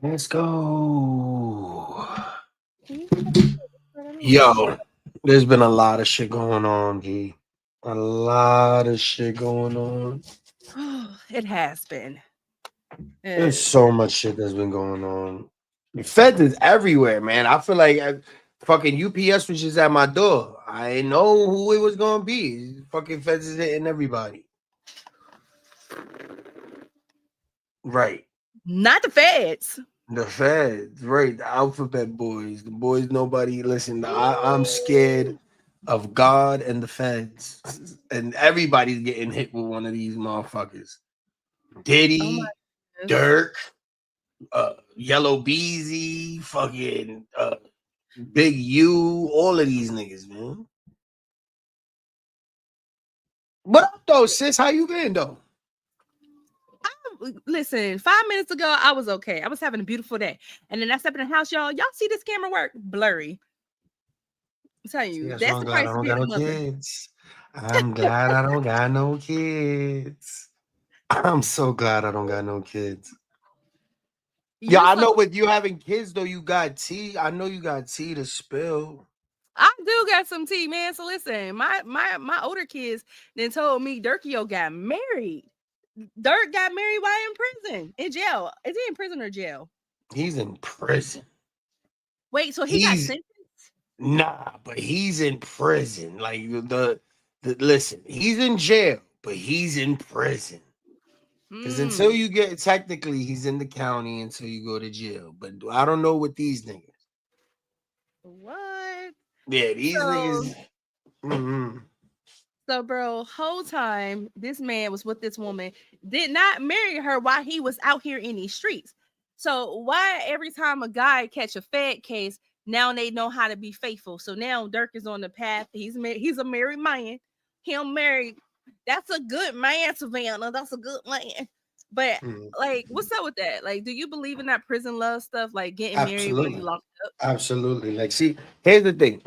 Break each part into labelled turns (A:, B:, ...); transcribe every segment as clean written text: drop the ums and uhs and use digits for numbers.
A: Let's go.
B: Can you put that on? Let me make sure.
A: Yo, there's been a lot of shit going on, G. A lot of shit going on.
B: It has been.
A: There's
B: Uh,
A: so much shit that's been going on. The Feds is everywhere, man. I feel like fucking UPS was just at my door. I didn't know who it was gonna be. Fucking Feds is hitting everybody. Right.
B: Not the feds.
A: The Feds, right? The Alphabet Boys, the boys. Nobody listen. I'm scared of God and the Feds, and everybody's getting hit with one of these motherfuckers.
B: Oh my
A: Diddy,
B: goodness.
A: Dirk, Yellow Beezy, fucking Big U, all of these niggas, man. What up, though, sis? How you been, though?
B: Listen, 5 minutes ago, I was okay. I was having a beautiful day. And then I stepped in the house, y'all. Y'all see this camera work? Blurry. I'm telling
A: See,
B: you,
A: that's why
B: that's
A: I'm
B: the
A: glad
B: price
A: I
B: of
A: don't
B: being
A: got
B: a
A: no
B: mother.
A: kids. I'm glad I don't got no kids. I'm so glad I don't got no kids. Yeah,
B: You're
A: I
B: so
A: know with you having kids though, you got tea. I know you got tea to spill.
B: I do got some tea, man. So listen, my older kids then told me Dirkio got married. Dirk got married while in prison, in jail. Is he in prison or jail?
A: He's in prison.
B: Wait, so he got
A: He's
B: sentenced?
A: but he's in prison. Like the listen, he's in jail, but he's in prison. Because until
B: Hmm.
A: you get technically, he's in the county until you go to jail. But I don't know what these niggas.
B: What?
A: Yeah, these
B: So
A: niggas. Mhm.
B: So, bro, whole time this man was with this woman, did not marry her while he was out here in these streets. So, why every time a guy catch a Fed case, now they know how to be faithful? So now Dirk is on the path. He's a married man. Him married. That's a good man, Savannah. That's a good man. But
A: Mhm.
B: like, what's up with that? Like, do you believe in that prison love stuff? Like getting married while you
A: Absolutely.
B: locked up?
A: Absolutely. Like, see, here's the thing.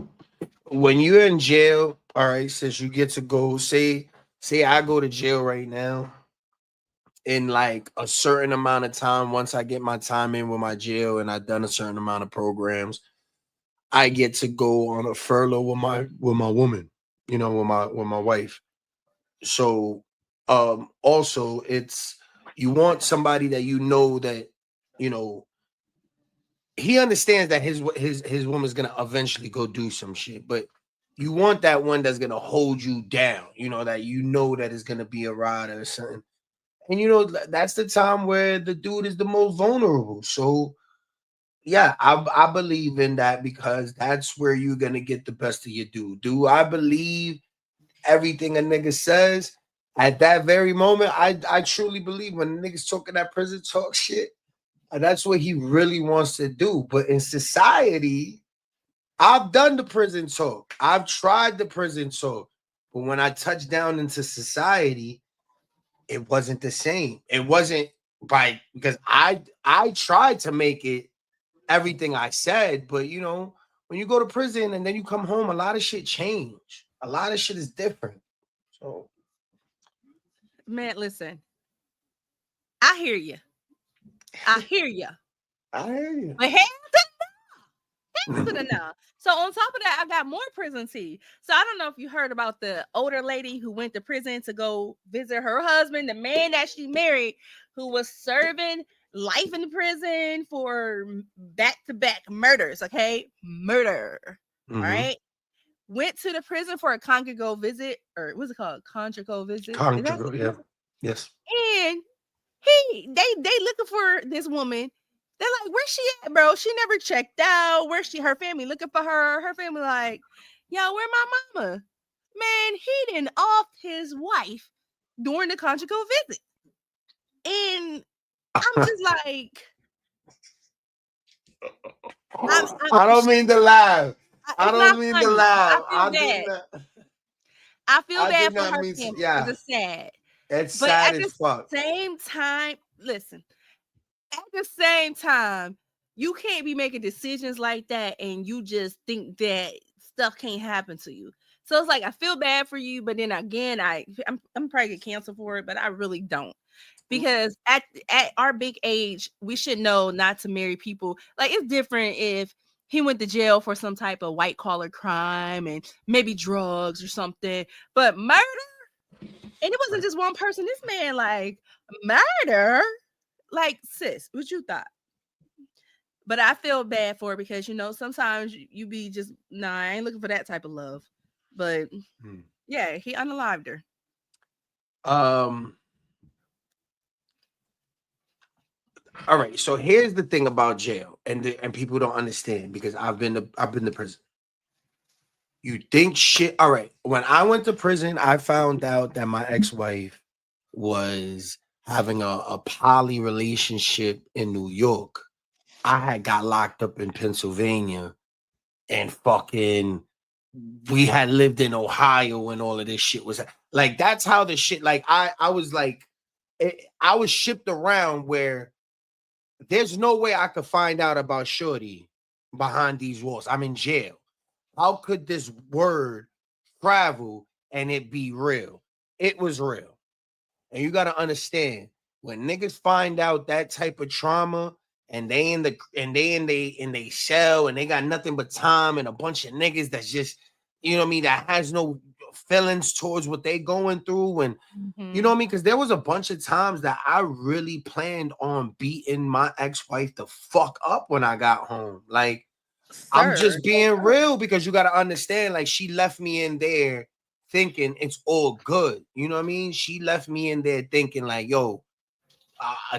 A: When you're in jail, all right, since you get to go, say I go to jail right now in like a certain amount of time, once I get my time in with my jail and I've done a certain amount of programs, I get to go on a furlough with my woman, with my wife. So also it's you want somebody that that you know he understands that his woman's gonna eventually go do some shit, but you want that one that's gonna hold you down, that that is gonna be a ride or something. And that's the time where the dude is the most vulnerable. So yeah, I believe in that because that's where you're gonna get the best of your dude. Do I believe everything a nigga says? At that very moment, I truly believe when niggas talking that prison talk shit, that's what he really wants to do. But in society, I've done the prison talk. I've tried the prison talk. But when I touched down into society, it wasn't the same. It wasn't because I tried to make it everything I said, but when you go to prison and then you come home, a lot of shit change. A lot of shit is different. So
B: Man, listen, I hear you. I hear you.
A: I hear you.
B: But to the now. So on top of that, I got more prison tea. So I don't know if you heard about the older lady who went to prison to go visit her husband, the man that she married, who was serving life in the prison for back to back murders. Okay, murder. All
A: Mm-hmm.
B: right. Went to the prison for a conjugal visit, or what's it called? Conjugal visit. Is that
A: Conjugal,
B: what
A: yeah.
B: it is?
A: Yes.
B: And they looking for this woman. They're like, where's she at, bro? She never checked out. Where's she? Her family looking for her. Her family like, yo, where my mama? Man, he didn't off his wife during the conjugal visit. And I'm just like,
A: I don't mean to laugh. I
B: it's not
A: don't mean to
B: funny. I
A: laugh.
B: feel bad. I feel
A: I
B: bad
A: did
B: for
A: not
B: her
A: mean
B: family because
A: yeah.
B: it's sad.
A: It's
B: But
A: sad
B: at
A: as
B: the
A: fuck.
B: same time, listen, at the same time, you can't be making decisions like that and you just think that stuff can't happen to you. So it's like I feel bad for you, but then again, I'm probably get canceled for it, but I really don't. because at our big age, we should know not to marry people. Like it's different if he went to jail for some type of white collar crime and maybe drugs or something, but murder, and it wasn't just one person. This man like murder, like sis, what you thought? But I feel bad for her because sometimes you be just I ain't looking for that type of love. But yeah, he unalived her.
A: All right. So here's the thing about jail, and people don't understand because I've been to prison. You think shit. All right. When I went to prison, I found out that my ex-wife was having a poly relationship in New York. I had got locked up in Pennsylvania, and fucking we had lived in Ohio when all of this shit was like, that's how the shit, like I was like, I was shipped around where there's no way I could find out about Shorty behind these walls. I'm in jail. How could this word travel and it be real? It was real. And you got to understand, when niggas find out that type of trauma and they in they cell and they got nothing but time and a bunch of niggas that's just, you know what I mean, that has no feelings towards what they going through, and you know what I mean, because there was a bunch of times that I really planned on beating my ex-wife the fuck up when I got home. Like, I'm just being real, because you got to understand, like, she left me in there thinking it's all good. You know what I mean? She left me in there thinking like, yo,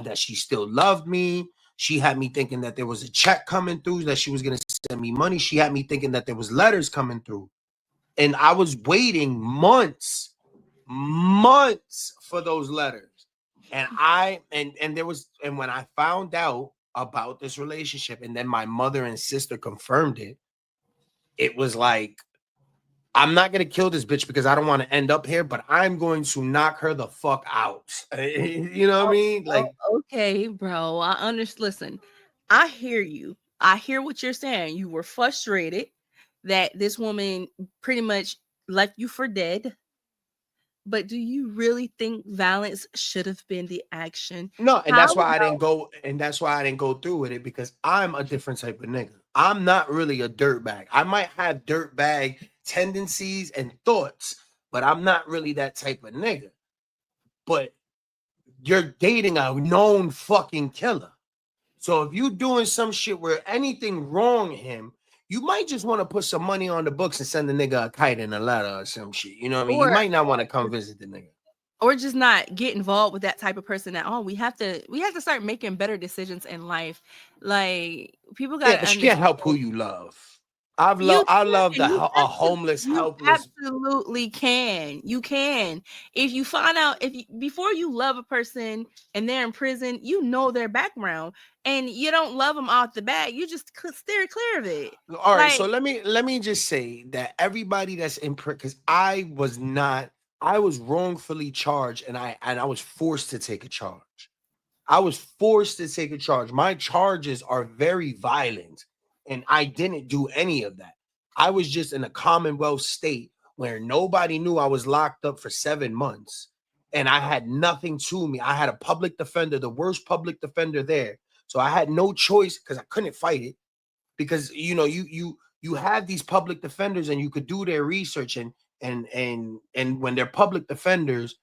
A: that she still loved me. She had me thinking that there was a check coming through, that she was going to send me money. She had me thinking that there was letters coming through. And I was waiting months for those letters. And when I found out about this relationship, and then my mother and sister confirmed it, it was like, I'm not going to kill this bitch because I don't want to end up here, but I'm going to knock her the fuck out. You know what I mean? Like,
B: okay, bro. I understand. Listen, I hear you. I hear what you're saying. You were frustrated that this woman pretty much left you for dead. But do you really think violence should have been the action?
A: No, and that's why I didn't go, and that's why I didn't go through with it, because I'm a different type of nigga. I'm not really a dirtbag. I might have dirtbag tendencies and thoughts, but I'm not really that type of nigga. But you're dating a known fucking killer. So if you doing some shit where anything wrong him, you might just want to put some money on the books and send the nigga a kite and a letter or some shit. You know what I mean? You might not want to come visit the nigga.
B: Or just not get involved with that type of person at all. We have to start making better decisions in life. Like, people got.
A: Yeah, but you can't help who you love. I loved a homeless, helpless.
B: Absolutely can. You can. If you find out, before you love a person and they're in prison, you know their background, and you don't love them off the bat. You just steer clear of it.
A: All right. So let me just say that everybody that's in prison, because I was wrongfully charged, and I was forced to take a charge. I was forced to take a charge. My charges are very violent, and I didn't do any of that. I was just in a Commonwealth state where nobody knew I was locked up for 7 months, and I had nothing to me. I had a public defender, the worst public defender there. So I had no choice, because I couldn't fight it, because you have these public defenders and you could do their research, and when they're public defenders,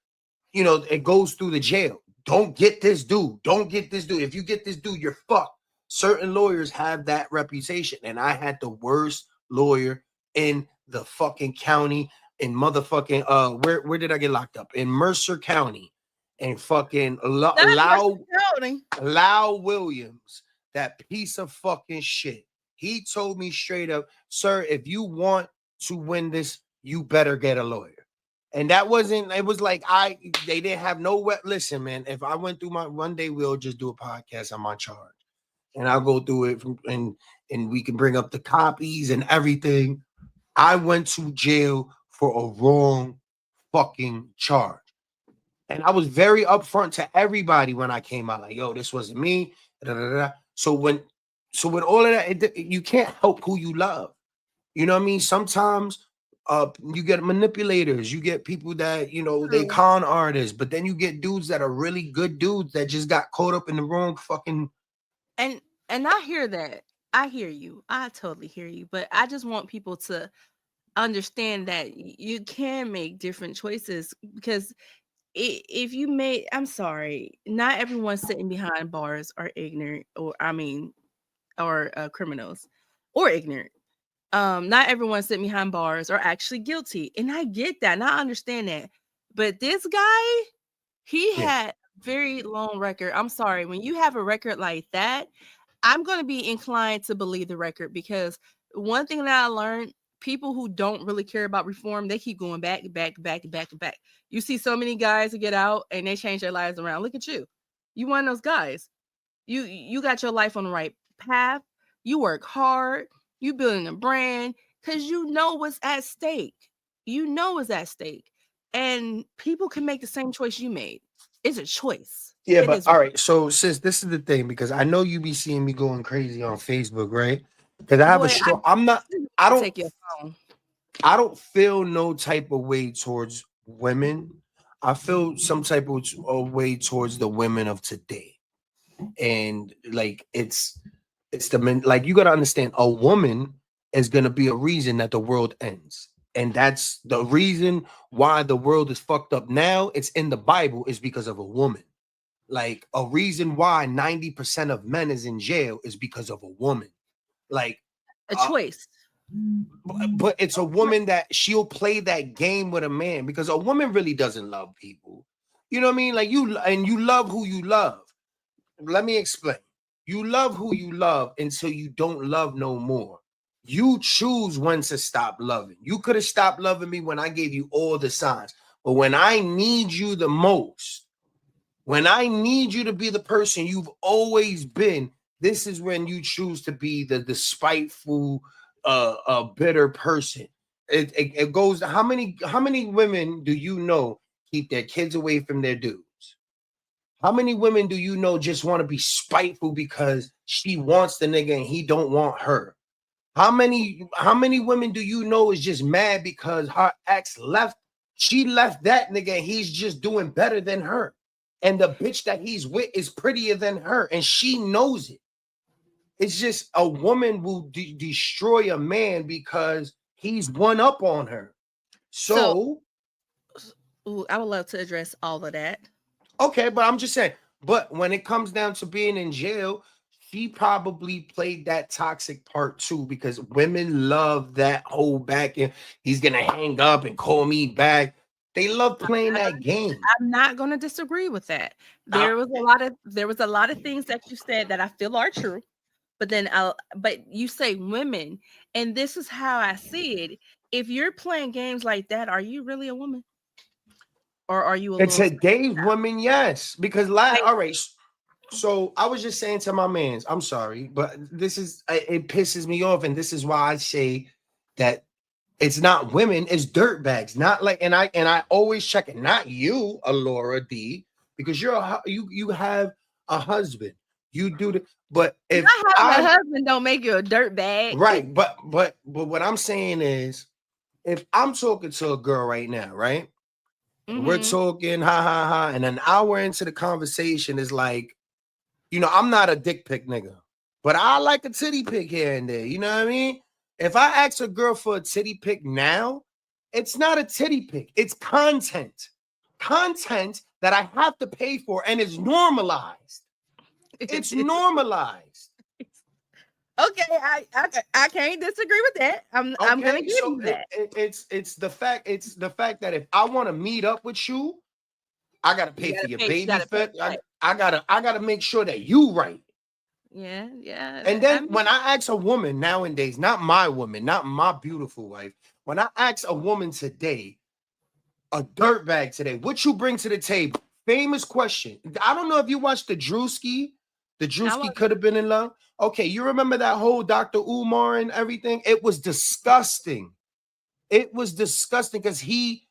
A: it goes through the jail. Don't get this dude. Don't get this dude. If you get this dude, you're fucked. Certain lawyers have that reputation, and I had the worst lawyer in the fucking county, in motherfucking where did I get locked up? In Mercer County, and fucking Lau Williams, that piece of fucking shit. He told me straight up, sir, if you want to win this, you better get a lawyer. And that wasn't, it was like, they didn't have no listen, man, if I went through one day, we'll just do a podcast on my charge, and I'll go through it, and we can bring up the copies and everything. I went to jail for a wrong fucking charge. And I was very upfront to everybody when I came out, like, yo, this wasn't me. Da, da, da. So when all of that, you can't help who you love. You know what I mean? Sometimes You get manipulators, you get people that, you know, they
B: True.
A: con artists, but then you get dudes that are really good dudes that just got caught up in the wrong fucking.
B: And I hear that. I hear you. I totally hear you. But I just want people to understand that you can make different choices because if you made, I'm sorry, not everyone sitting behind bars are ignorant, or I mean, or criminals or ignorant. Not everyone sitting behind bars are actually guilty, and I get that, and I understand that. But this guy, he
A: Yeah.
B: had very long record. I'm sorry, when you have a record like that, I'm going to be inclined to believe the record because one thing that I learned, people who don't really care about reform, they keep going back, back, back, back, back. You see so many guys who get out and they change their lives around. Look at you. You one of those guys. You got your life on the right path. You work hard. You building a brand because you know what's at stake. You know what's at stake. And people can make the same choice you made. It's a choice.
A: Yeah,
B: It
A: but
B: is.
A: all right. So, sis, this is the thing because I know you be seeing me going crazy on Facebook, right? Because I have a
B: Boy,
A: strong. I'm not. I
B: I
A: don't.
B: take your phone.
A: I don't feel no type of way towards women. I feel some type of way towards the women of today, and like it's the men. Like you got to understand, a woman is gonna be a reason that the world ends, and that's the reason why the world is fucked up now. It's in the Bible is because of a woman. Like a reason why 90% of men is in jail is because of a woman. Like,
B: A
A: uh,
B: choice.
A: but it's a woman that she'll play that game with a man because a woman really doesn't love people. You know what I mean? Like you love who you love. Let me explain. You love who you love until you don't love no more. You choose when to stop loving. You could have stopped loving me when I gave you all the signs. But when I need you the most, when I need you to be the person you've always been, this is when you choose to be the spiteful, bitter person. It goes. How many women do you know keep their kids away from their dudes? How many women do you know just want to be spiteful because she wants the nigga and he don't want her? How many women do you know is just mad because her ex left? She left that nigga and he's just doing better than her. And the bitch that he's with is prettier than her, and she knows it. It's just a woman will destroy a man because he's one up on her.
B: So,
A: So,
B: I would love to address all of that.
A: okay, but I'm just saying, but when it comes down to being in jail, she probably played that toxic part too because women love that whole back and he's gonna hang up and call me back. They love playing that game.
B: I'm not going to disagree with that.
A: I,
B: There was a lot of things that you said that I feel are true. But you say women, and this is how I see it. If you're playing games like that, are you really a woman, or are you a
A: it's
B: little
A: a Dave woman, yes. Because
B: like,
A: all right. So I was just saying to my mans, I'm sorry, but this is it pisses me off, and this is why I say that it's not women, it's dirt bags. Not like, and I always check it, not you, Alora D, because you have a husband. You do the but if
B: not having a
A: I
B: husband don't make you a dirt bag?
A: right, but what I'm saying is if I'm talking to a girl right now, right? We're
B: Mm-hmm.
A: talking, ha ha ha, and an hour into the conversation is like, I'm not a dick pic nigga, but I like a titty pic here and there. You know what I mean? If I ask a girl for a titty pic now, it's not a titty pic, it's content that I have to pay for, and it's normalized. It's normalized.
B: Okay, I can't disagree with that. I'm gonna
A: Okay,
B: give
A: so
B: you that.
A: it's the fact that if I want to meet up with you, I gotta
B: You
A: pay for
B: gotta
A: your
B: pay. You
A: baby
B: gotta pay.
A: fit.
B: Right.
A: I gotta make sure that you right.
B: Yeah,
A: And
B: yeah. I
A: then
B: mean,
A: when I ask a woman nowadays, not my woman, not my beautiful wife, when I ask a woman today, a dirtbag today, what you bring to the table? Famous question. I don't know if you watched the Drewski. The
B: I
A: Drewski
B: was
A: could have been in love. Okay, you remember that whole Dr. Umar and everything? It was disgusting. It was disgusting because he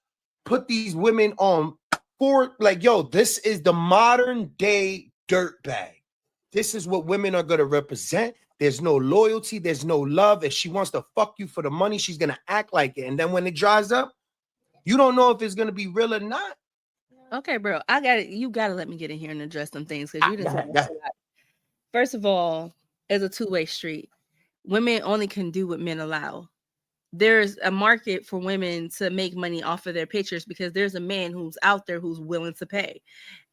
A: put these women on for like, yo, this is the modern day dirtbag. This is what women are going to represent. There's no loyalty. There's no love. If she wants to fuck you for the money, she's gonna act like it. And then when it dries up, you don't know if it's gonna be real or not.
B: Okay, bro. I got it. You got to let me get in here and address some things because you didn't.
A: Yeah.
B: First of all, it's a two-way street. Women only can do what men allow. There's a market for women to make money off of their pictures because there's a man who's out there who's willing to pay.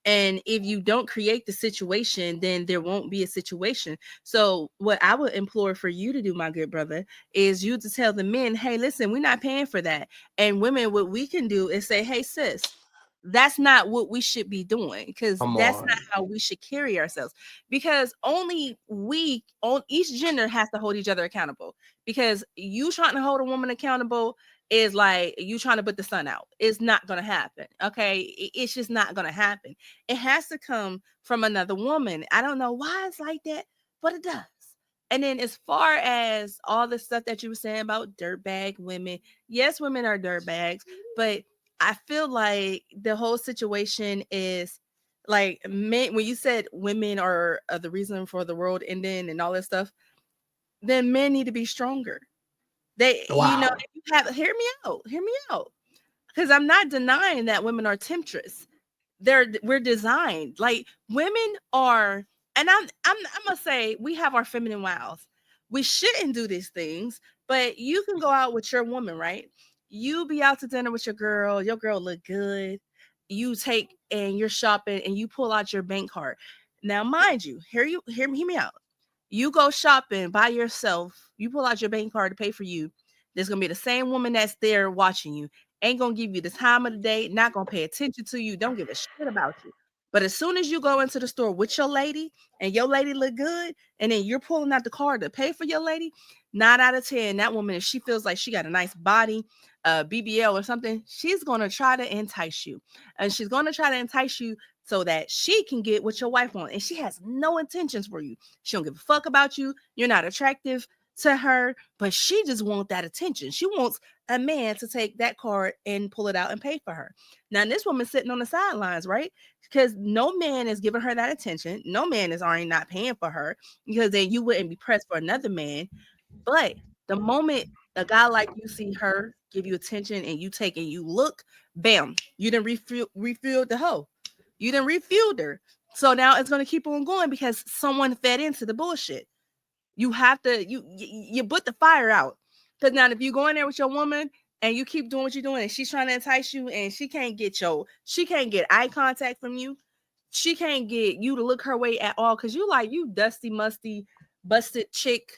B: And if you don't create the situation, then there won't be a situation. So what I would implore for you to do, my good brother, is you to tell the men, hey, listen, we're not paying for that. And women, what we can do is say, hey, sis, that's not what we should be doing, because that's not how we should carry ourselves, because only we on each gender has to hold each other accountable. Because you trying to hold a woman accountable is like you trying to put the sun out. It's not going to happen. Okay. It's just not going to happen. It has to come from another woman. I don't know why it's like that, but it does. And then as far as all the stuff that you were saying about dirtbag women, yes, women are dirtbags, but I feel like the whole situation is like men, when you said women are the reason for the world ending and all that stuff, then men need to be stronger. They, you have, hear me out. Because I'm not denying that women are temptress. We're designed like women are, and I'm gonna say we have our feminine wiles. We shouldn't do these things, but you can go out with your woman, right? You be out to dinner with your girl look good. You take and you're shopping and you pull out your bank card. Now, mind you, hear me out. You go shopping by yourself, you pull out your bank card to pay for you. There's gonna be the same woman that's there watching you, ain't gonna give you the time of the day, not gonna pay attention to you, don't give a shit about you. But as soon as you go into the store with your lady and your lady look good, and then you're pulling out the card to pay for your lady, 9 out of 10, that woman, if she feels like she got a nice body, BBL or something, she's going to try to entice you. And she's going to try to entice you so that she can get what your wife wants. And she has no intentions for you. She don't give a fuck about you. You're not attractive to her, but she just wants that attention. She wants a man to take that card and pull it out and pay for her. Now, this woman's sitting on the sidelines, right? Because no man is giving her that attention. No man is already not paying for her, because then you wouldn't be pressed for another man. But the moment a guy like you see her give you attention and you take and you look, bam, you done refueled the hoe. You done refueled her. So now it's going to keep on going because someone fed into the bullshit. You have to, you put the fire out. Because now if you go in there with your woman and you keep doing what you're doing and she's trying to entice you and she can't get eye contact from you. She can't get you to look her way at all because you like, you dusty, musty, busted chick.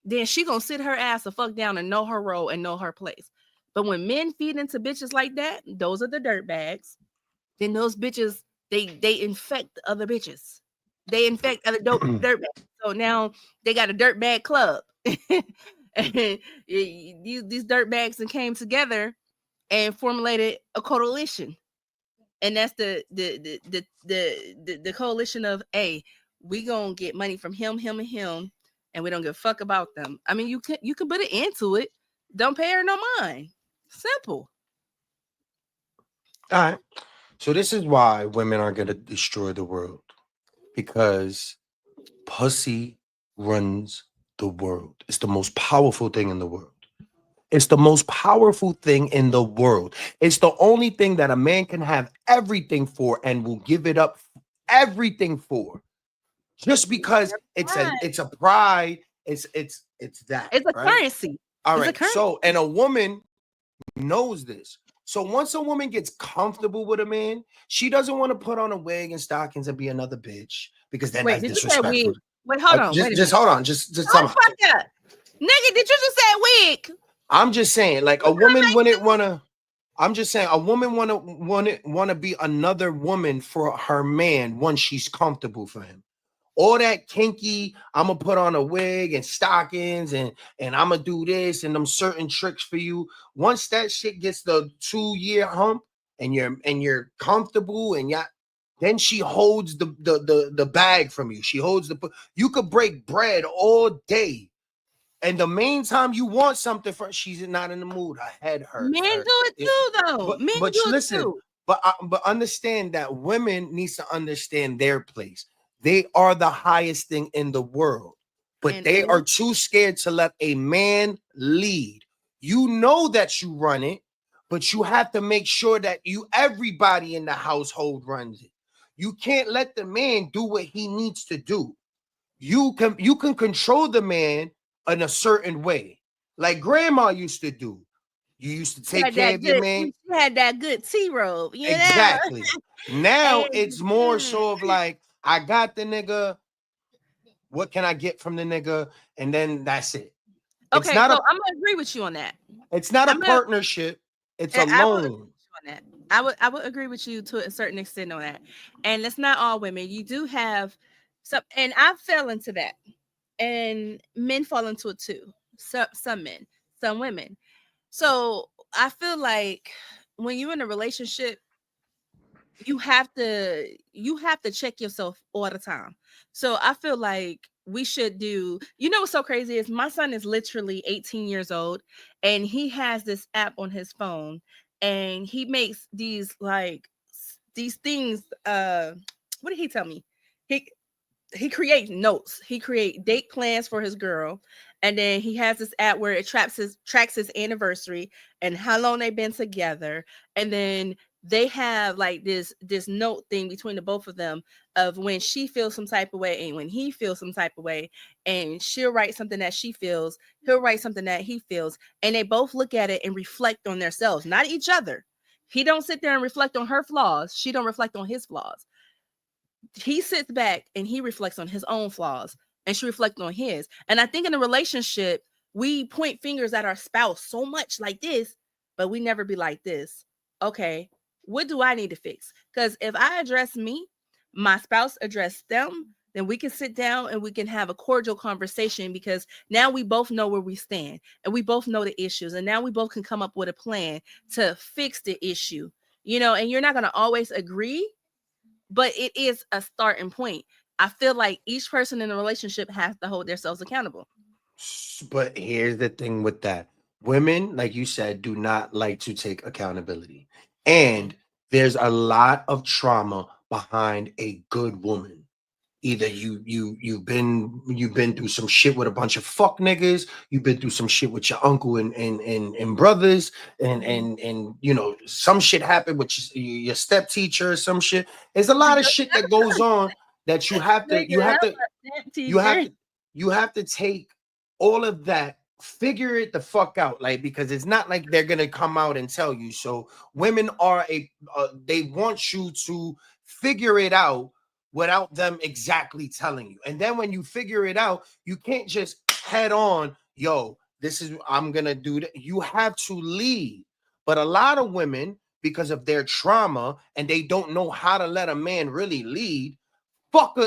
B: Then she gonna sit her ass the fuck down and know her role and know her place. But when men feed into bitches like that, those are the dirt bags. Then those bitches, they infect other bitches. They infect other dirt bags. So now they got a dirt bag club. And these dirt bags and came together and formulated a coalition. And that's the coalition of, hey, we gonna get money from him, and him, and we don't give a fuck about them. I mean, you can put an end to it. Don't pay her no mind. Simple.
A: All right. So this is why women are going to destroy the world. Because pussy runs the world. It's the most powerful thing in the world. It's the most powerful thing in the world. It's the only thing that a man can have everything for and will give it up everything for. Just because it's a pride, it's that.
B: It's a currency.
A: All right. So, and a woman knows this. So once a woman gets comfortable with a man, she doesn't want to put on a wig and stockings and be another bitch, because then that's disrespectful.
B: Wait, hold on.
A: Just hold on. Just
B: fuck up. Nigga, did you just say wig?
A: I'm just saying, like, a woman wouldn't want to. I'm just saying, a woman want to be another woman for her man once she's comfortable for him. All that kinky, I'm gonna put on a wig and stockings and I'm gonna do this and them certain tricks for you. Once that shit gets the 2-year hump and you're comfortable and then she holds the bag from you. She holds you could break bread all day. And the main time you want something from, she's not in the mood. Her head hurts.
B: Men do it too, though. Men do it too.
A: But understand that women needs to understand their place. They are the highest thing in the world. but they are too scared to let a man lead. You know that you run it, but you have to make sure that everybody in the household runs it. You can't let the man do what he needs to do. You can control the man in a certain way, like grandma used to do. You used to take care of your man.
B: You had that good tea robe, you know?
A: Exactly. Now it's more so of like, I got the nigga. What can I get from the nigga? And then that's it.
B: Okay, so I'm gonna agree with you on that.
A: It's not a partnership. It's a loan.
B: I would agree with you to a certain extent on that. And it's not all women. You do have some, and I fell into that. And men fall into it too. Some men, some women. So I feel like when you're in a relationship, you have to check yourself all the time. So I feel like we should do, you know what's so crazy is my son is literally 18 years old and he has this app on his phone and he makes these these things. What did he tell me? He creates notes. He create date plans for his girl, and then he has this app where it tracks his anniversary and how long they've been together, and then they have like this note thing between the both of them of when she feels some type of way and when he feels some type of way, and she'll write something that she feels, he'll write something that he feels, and they both look at it and reflect on themselves, not each other. He don't sit there and reflect on her flaws. She don't reflect on his flaws. He sits back and he reflects on his own flaws and she reflects on his. And I think in a relationship, we point fingers at our spouse so much like this, but we never be like this. Okay, what do I need to fix? Because if I address me, my spouse address them, then we can sit down and we can have a cordial conversation because now we both know where we stand and we both know the issues. And now we both can come up with a plan to fix the issue, you know, and you're not going to always agree, but it is a starting point. I feel like each person in a relationship has to hold themselves accountable.
A: But here's the thing with that. Women, like you said, do not like to take accountability. And there's a lot of trauma behind a good woman. Either you've been through some shit with a bunch of fuck niggas, you've been through some shit with your uncle and brothers, and you know, some shit happened with your step teacher or some shit. There's a lot of shit that goes on that you have to take all of that, figure it the fuck out, like, because it's not like they're gonna come out and tell you. So women are they want you to figure it out without them exactly telling you. And then when you figure it out, you can't just head on, yo, this is, I'm gonna do that. You have to lead. But a lot of women, because of their trauma and they don't know how to let a man really lead, fuck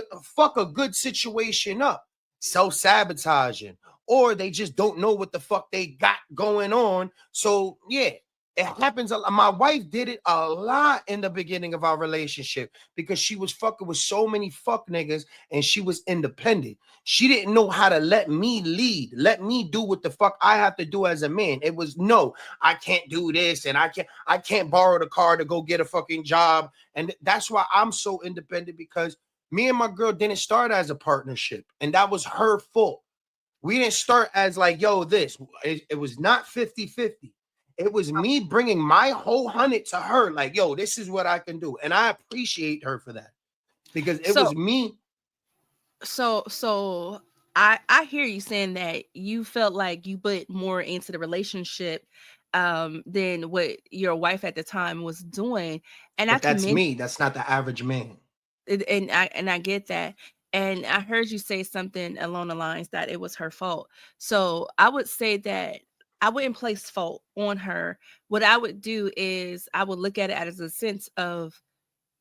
A: a good situation up, self-sabotaging, or they just don't know what the fuck they got going on. So yeah, it happens a lot. My wife did it a lot in the beginning of our relationship because she was fucking with so many fuck niggas and she was independent. She didn't know how to let me lead, let me do what the fuck I have to do as a man. It was, no, I can't do this and I can't borrow the car to go get a fucking job. And that's why I'm so independent, because me and my girl didn't start as a partnership, and that was her fault. We didn't start as like, yo, this. It was not 50-50. It was me bringing my whole 100 to her, like, yo, this is what I can do. And I appreciate her for that, because it was me.
B: So I hear you saying that you felt like you put more into the relationship than what your wife at the time was doing. And
A: but that's me. That's not the average man.
B: And I get that. And I heard you say something along the lines that it was her fault. So I would say that I wouldn't place fault on her. What I would do is I would look at it as a sense of,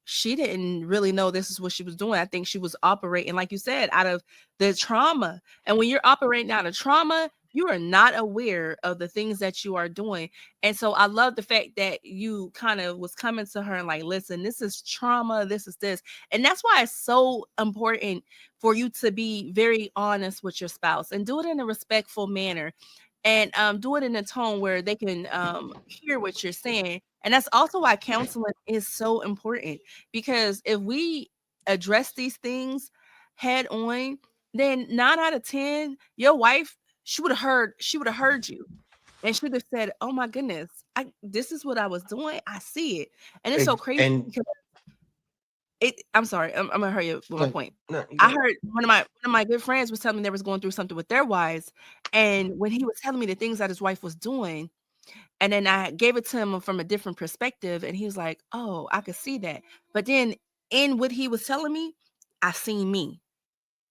B: she didn't really know this is what she was doing. I think she was operating, like you said, out of the trauma. And when you're operating out of trauma, you are not aware of the things that you are doing. And so I love the fact that you kind of was coming to her and like, listen, this is trauma. This is this. And that's why it's so important for you to be very honest with your spouse and do it in a respectful manner. And do it in a tone where they can hear what you're saying. And that's also why counseling is so important, because if we address these things head on, then 9 out of 10, your wife, she would have heard you. And she would have said, "Oh my goodness, this is what I was doing. I see it." And it's so crazy
A: And
B: because I'm sorry, I'm gonna hurry up with my
A: like,
B: point.
A: no, you
B: I
A: got it.
B: heard one of my good friends was telling me they was going through something with their wives, and when he was telling me the things that his wife was doing, and then I gave it to him from a different perspective, and he was like, "Oh, I could see that." But then in what he was telling me, I seen me.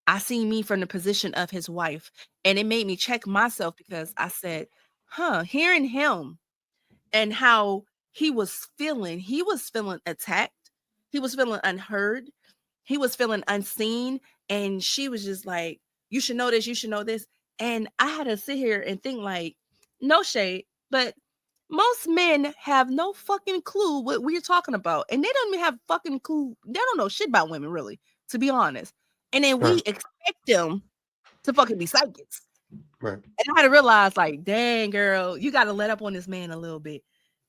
B: I seen me from the position of his wife, and it made me check myself because I said, "Huh," hearing him and how he was feeling attacked. He was feeling unheard. He was feeling unseen, and she was just like, "You should know this, you should know this." And I had to sit here and think like, no shade, but most men have no fucking clue what we're talking about. And they don't even have fucking clue. They don't know shit about women, really, to be honest. And then we
A: Right,
B: expect them to fucking be psychics.
A: right.
B: And I had to realize, like, dang, girl, you got to let up on this man a little bit.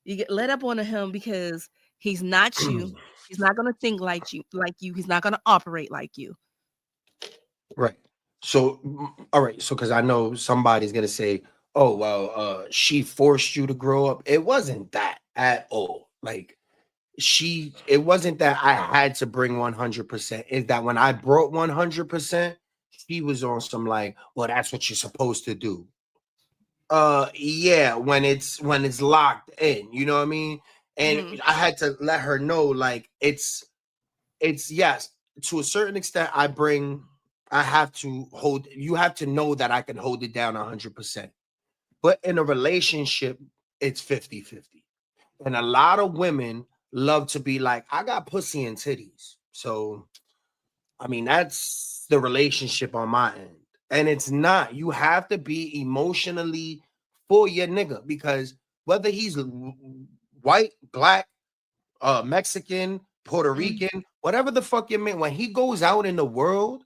B: You get let up on him because he's not you. He's not gonna think like you. He's not gonna operate like you.
A: Right. So, all right. So, because I know somebody's gonna say, "Oh, well, she forced you to grow up." It wasn't that at all. Like it wasn't that I had to bring 100%. Is that when I brought 100%, she was on some like, "Well, that's what you're supposed to do." Yeah, when it's locked in, you know what I mean? And
B: Mhm.
A: I had to let her know, like, it's yes, to a certain extent I have to hold, you have to know that I can hold it down 100%. But in a relationship, it's 50-50. And a lot of women love to be like, I got pussy and titties. So I mean, that's the relationship on my end. And it's not. You have to be emotionally for your nigga, because whether he's white, black, Mexican, Puerto
B: Mhm.
A: Rican, whatever the fuck you mean, when he goes out in the world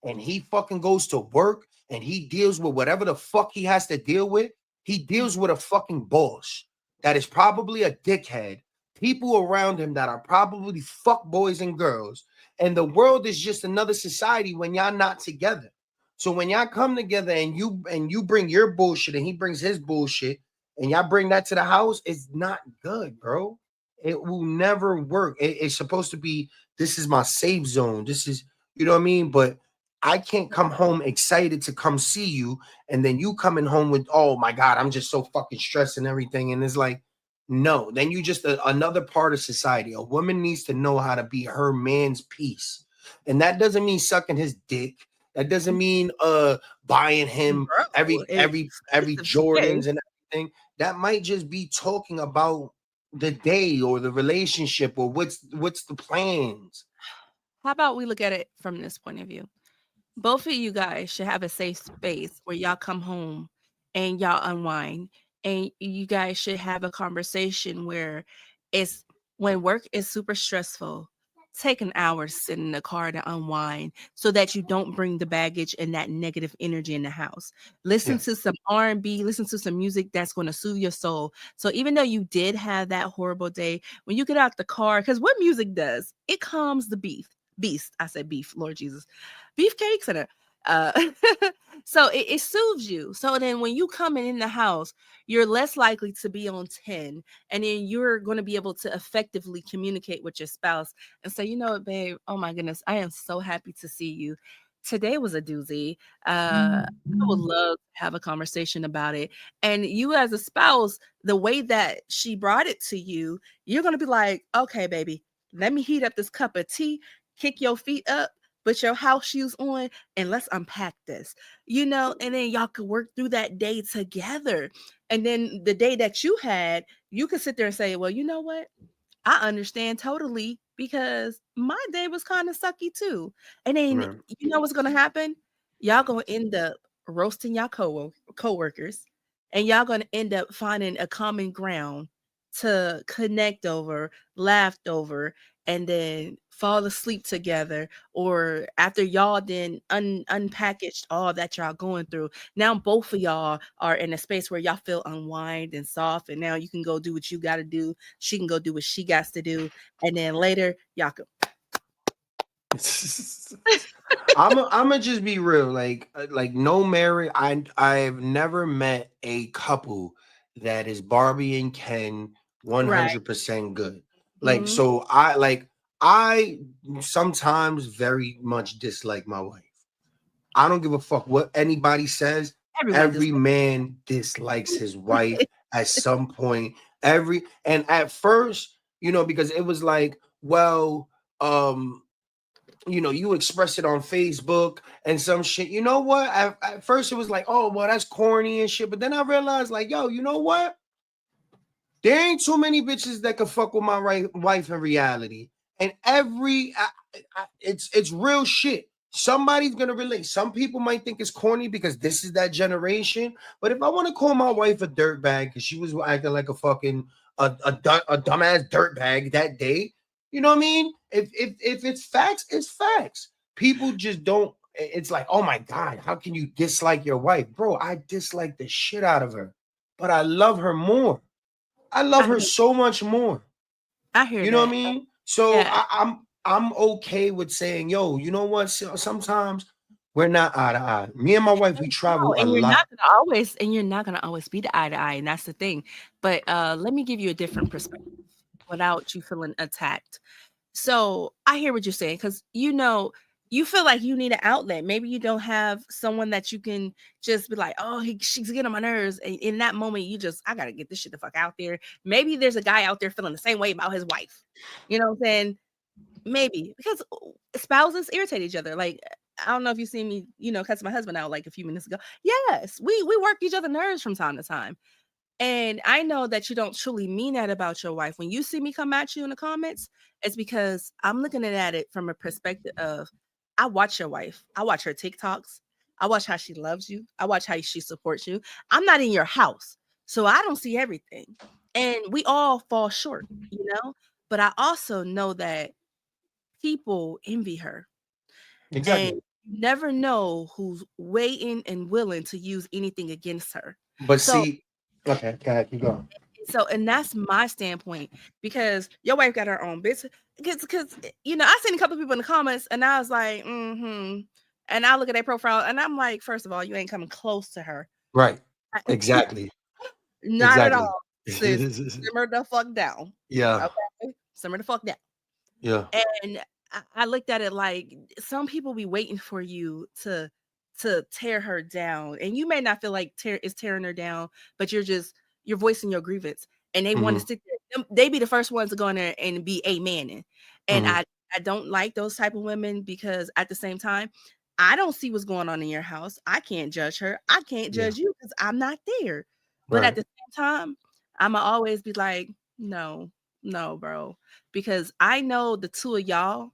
A: and he fucking goes to work and he deals with whatever the fuck he has to deal with, he deals with a fucking boss that is probably a dickhead, people around him that are probably fuck boys and girls, and the world is just another society when y'all not together. So when y'all come together and you bring your bullshit and he brings his bullshit and y'all bring that to the house, it's not good, bro. It will never work. It's supposed to be, this is my safe zone. This is, you know what I mean? But I can't come home excited to come see you, and then you coming home with, "Oh my God, I'm just so fucking stressed and everything." And it's like, no, then you just another part of society. A woman needs to know how to be her man's piece. And that doesn't mean sucking his dick. That doesn't mean buying him
B: Bro,
A: every
B: excessive shit.
A: Jordans and everything. That might just be talking about the day or the relationship or what's the plans.
B: How about we look at it from this point of view? Both of you guys should have a safe space where y'all come home and y'all unwind, and you guys should have a conversation where it's when work is super stressful, take an hour to sit in the car to unwind so that you don't bring the baggage and that negative energy in the house. Listen
A: Yeah.
B: to some R&B, listen to some music that's going to soothe your soul. So even though you did have that horrible day, when you get out the car, because what music does, it calms the beast. I said beef, Lord Jesus, beefcakes and uh so it soothes you. So then when you come in the house, you're less likely to be on 10, and then you're going to be able to effectively communicate with your spouse and say, you know what, babe, oh my goodness, I am so happy to see you. Today was a doozy. I would love to have a conversation about it. And you as a spouse, the way that she brought it to you, you're going to be like, okay, baby, let me heat up this cup of tea, kick your feet up, put your house shoes on, and let's unpack this, and then y'all could work through that day together. And then the day that you had, you could sit there and say, well, you know what? I understand totally because my day was kind of sucky too. And then
A: Right.
B: you know what's gonna happen? Y'all gonna end up roasting y'all coworkers, and y'all gonna end up finding a common ground to connect over, laughed over, and then fall asleep together. Or after y'all then unpackaged all that y'all going through, now both of y'all are in a space where y'all feel unwind and soft, and now you can go do what you got to do. She can go do what she got to do, and then later y'all can
A: I'm just be real. Like no marriage. I've never met a couple that is Barbie and Ken
B: Right.
A: 100% good. Like
B: Mhm.
A: so, I sometimes very much dislike my wife. I don't give a fuck what anybody says.
B: Everyone does.
A: Every man dislikes his wife at some point. And at first, because it was like, well, um, you express it on Facebook and some shit. You know what? At first, it was like, oh, well, that's corny and shit. But then I realized, like, yo, you know what? There ain't too many bitches that can fuck with my wife in reality. And it's real shit. Somebody's gonna relate. Some people might think it's corny because this is that generation. But if I want to call my wife a dirtbag because she was acting like a fucking a dumbass dirtbag that day, you know what I mean? If it's facts, it's facts. People just don't. It's like, oh my god, how can you dislike your wife, bro? I dislike the shit out of her, but I love her more. I love
B: I
A: her
B: hear,
A: so much more.
B: I hear
A: You know what I
B: that.
A: mean? So
B: Yeah.
A: I'm okay with saying, yo, you know what? Sometimes we're not eye to eye. Me and my wife, we
B: No,
A: travel a
B: and
A: lot.
B: you're not gonna always be the eye to eye, and that's the thing. But let me give you a different perspective without you feeling attacked. So I hear what you're saying because you feel like you need an outlet. Maybe you don't have someone that you can just be like, oh, she's getting on my nerves. And in that moment, I gotta get this shit the fuck out there. Maybe there's a guy out there feeling the same way about his wife. You know what I'm saying? Maybe because spouses irritate each other. Like I don't know if you see me, cuss my husband out like a few minutes ago. Yes, we work each other nerves from time to time. And I know that you don't truly mean that about your wife. When you see me come at you in the comments, it's because I'm looking at it from a perspective of I watch your wife. I watch her TikToks. I watch how she loves you. I watch how she supports you. I'm not in your house. So I don't see everything. And we all fall short. But I also know that people envy her. And
A: Exactly.
B: you never know who's waiting and willing to use anything against her.
A: But
B: So
A: see, okay, go ahead, keep going.
B: and that's my standpoint because your wife got her own business. Because I seen a couple people in the comments and I was like, mm-hmm. And I look at their profile and I'm like, first of all, you ain't coming close to her.
A: Right. Exactly.
B: Not at
A: Exactly.
B: all, sis. Simmer the fuck down.
A: Yeah.
B: Okay. Simmer the fuck down.
A: Yeah.
B: And I looked at it like some people be waiting for you to tear her down, and you may not feel like is tearing her down, but you're voicing your grievance, and they want to
A: Hmm.
B: sit there. They be the first ones to go in there and be amening, and
A: Hmm.
B: I don't like those type of women because at the same time, I don't see what's going on in your house. I can't judge her. I can't
A: Yeah.
B: judge you because I'm not there. But at
A: Right.
B: the same time, I'ma always be like, no, no, bro, because I know the two of y'all,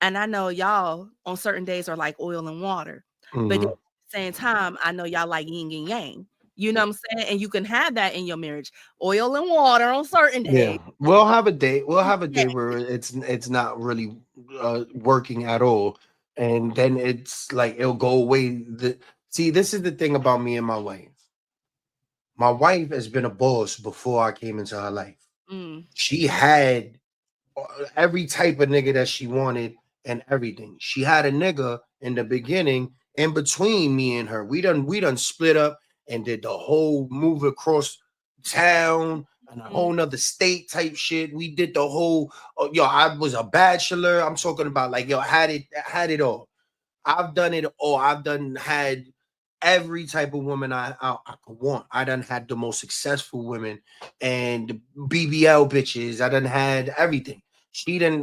B: and I know y'all on certain days are like oil and water. But then
A: Hmm.
B: at the same time, I know y'all like yin and yang. You know what I'm saying? And you can have that in your marriage. Oil and water on certain
A: Yeah,
B: days.
A: we'll have a day. We'll have a
B: Yeah.
A: day where it's not really working at all, and then it's like it'll go away. See, this is the thing about me and my wife. My wife has been a boss before I came into her life.
B: Mm,
A: She had every type of nigga that she wanted and everything. She had a nigga in the beginning in between me and her. We done split up and did the whole move across town and a
B: mm,
A: whole nother state type shit. We did the whole yo, I was a bachelor. I'm talking about like yo, I had it all. I've done it all. I've done had every type of woman I could want. I done had the most successful women and BBL bitches. I done had everything.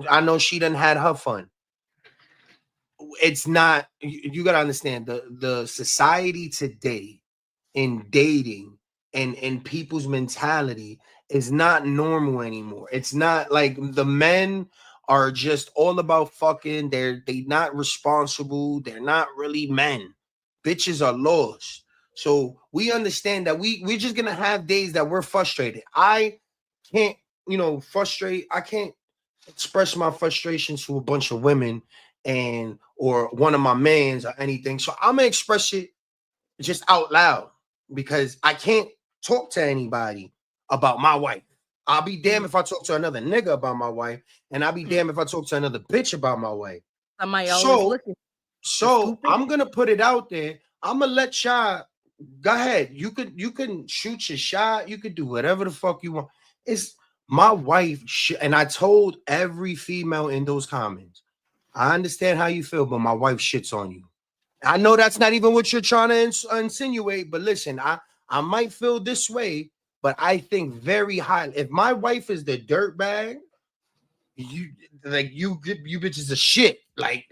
A: I know she done had her fun. It's not, you gotta understand the society today in dating and people's mentality is not normal anymore. It's not like the men are just all about fucking. They not responsible. They're not really men. Bitches are lost. So we understand that we're just gonna have days that we're frustrated. I can't, frustrate. I can't express my frustration to a bunch of women and or one of my mans or anything. So I'm gonna express it just out loud because I can't talk to anybody about my wife. I'll be
B: mm,
A: damned if I talk to another nigga about my wife, and I'll be
B: mm.
A: damned if I talk to another bitch about my wife.
B: Somebody always
A: So
B: looking. The
A: So
B: scooping.
A: I'm gonna put it out there. I'm gonna let y'all go ahead. You can shoot your shot. You could do whatever the fuck you want. It's my wife, and I told every female in those comments. I understand how you feel, but my wife shits on you. I know that's not even what you're trying to insinuate, but listen, I might feel this way, but I think very highly. If my wife is the dirt bag, you like you bitches a shit. Like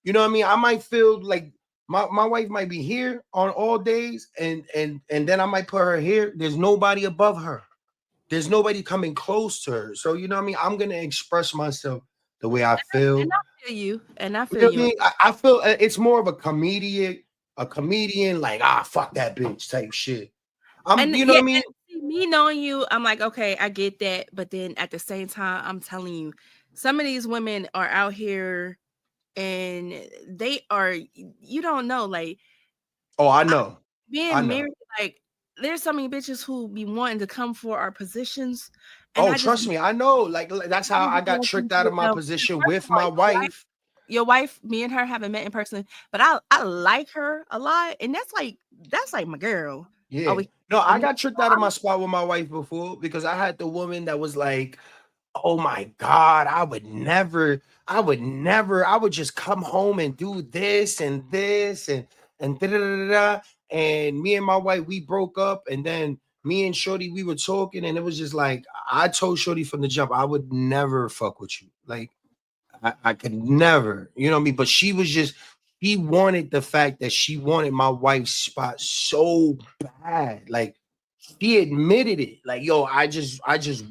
A: you know what I mean? I might feel like my wife might be here on all days, and then I might put her here. There's nobody above her. There's nobody coming close to her. So you know what I mean? I'm gonna express myself the way I
B: And
A: feel.
B: I feel you. And I
A: You
B: feel
A: know what I
B: you.
A: mean? I feel it's more of a comedian like fuck that bitch type shit.
B: And
A: You know
B: yeah,
A: what I mean?
B: and see, me knowing you, I'm like, okay, I get that. But then at the same time, I'm telling you, some of these women are out here and they are, you don't know, like
A: Oh, I
B: I,
A: know, I
B: being
A: know.
B: married, like there's so many bitches who be wanting to come for our positions, and
A: Oh,
B: I just
A: trust me, I know. Like that's how I got tricked out of my
B: because
A: position
B: first
A: with
B: of all,
A: my wife.
B: your wife, me and her haven't met in person, but I like her a lot, and that's like my girl.
A: Yeah.
B: Over here
A: No,
B: with
A: I
B: me.
A: got tricked
B: So
A: out of my spot with my wife before because I had the woman that was like, "Oh my God, I would just come home and do this and this and da da da da." And me and my wife, we broke up, and then me and Shorty, we were talking, and it was just like I told Shorty from the jump, I would never fuck with you. Like I could never, you know what I mean? But she wanted the fact that she wanted my wife's spot so bad. Like she admitted it. Like, yo, I just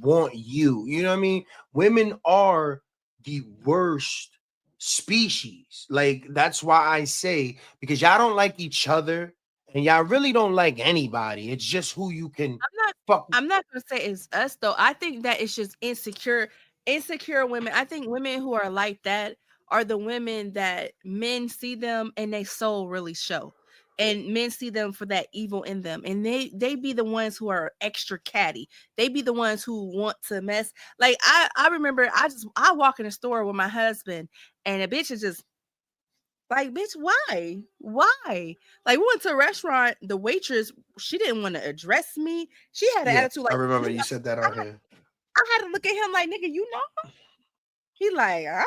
A: want you. You know what I mean? Women are the worst species. Like, that's why I say, because y'all don't like each other and y'all really don't like anybody. It's just who you can
B: I'm not
A: fuck.
B: I'm not gonna say it's us though. I think that it's just insecure women. I think women who are like that are the women that men see them and they soul really show. And men see them for that evil in them. And they be the ones who are extra catty. They be the ones who want to mess. Like I remember I walk in the store with my husband and a bitch is just like, bitch, why? Why? Like, we went to a restaurant. The waitress, she didn't want to address me. She had an
A: Yeah,
B: attitude
A: I
B: like,
A: remember
B: nigga,
A: you said that on here.
B: I had to look at him like, nigga, you know? He like, I don't know.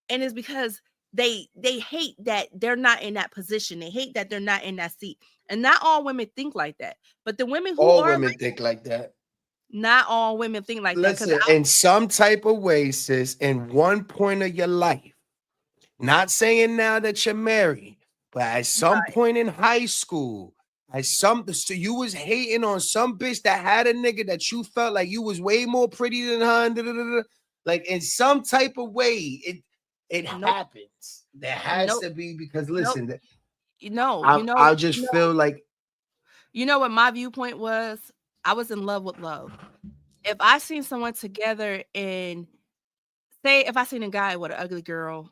B: And it's because they hate that they're not in that position. They hate that they're not in that seat. And not all women think like that. But the women who
A: All
B: are
A: women
B: like,
A: think like that.
B: not all women think like that. Because
A: Listen, in some type of way, sis, in one point of your life, not saying now that you're married, but at some point in high school, so you was hating on some bitch that had a nigga that you felt like you was way more pretty than her. And da, da, da, da. Like in some type of way, it
B: nope,
A: happens. There has
B: nope,
A: to be because
B: nope.
A: listen,
B: No,
A: I'll just feel like
B: you know what my viewpoint was? I was in love with love. If I seen someone together and say if I seen a guy with an ugly girl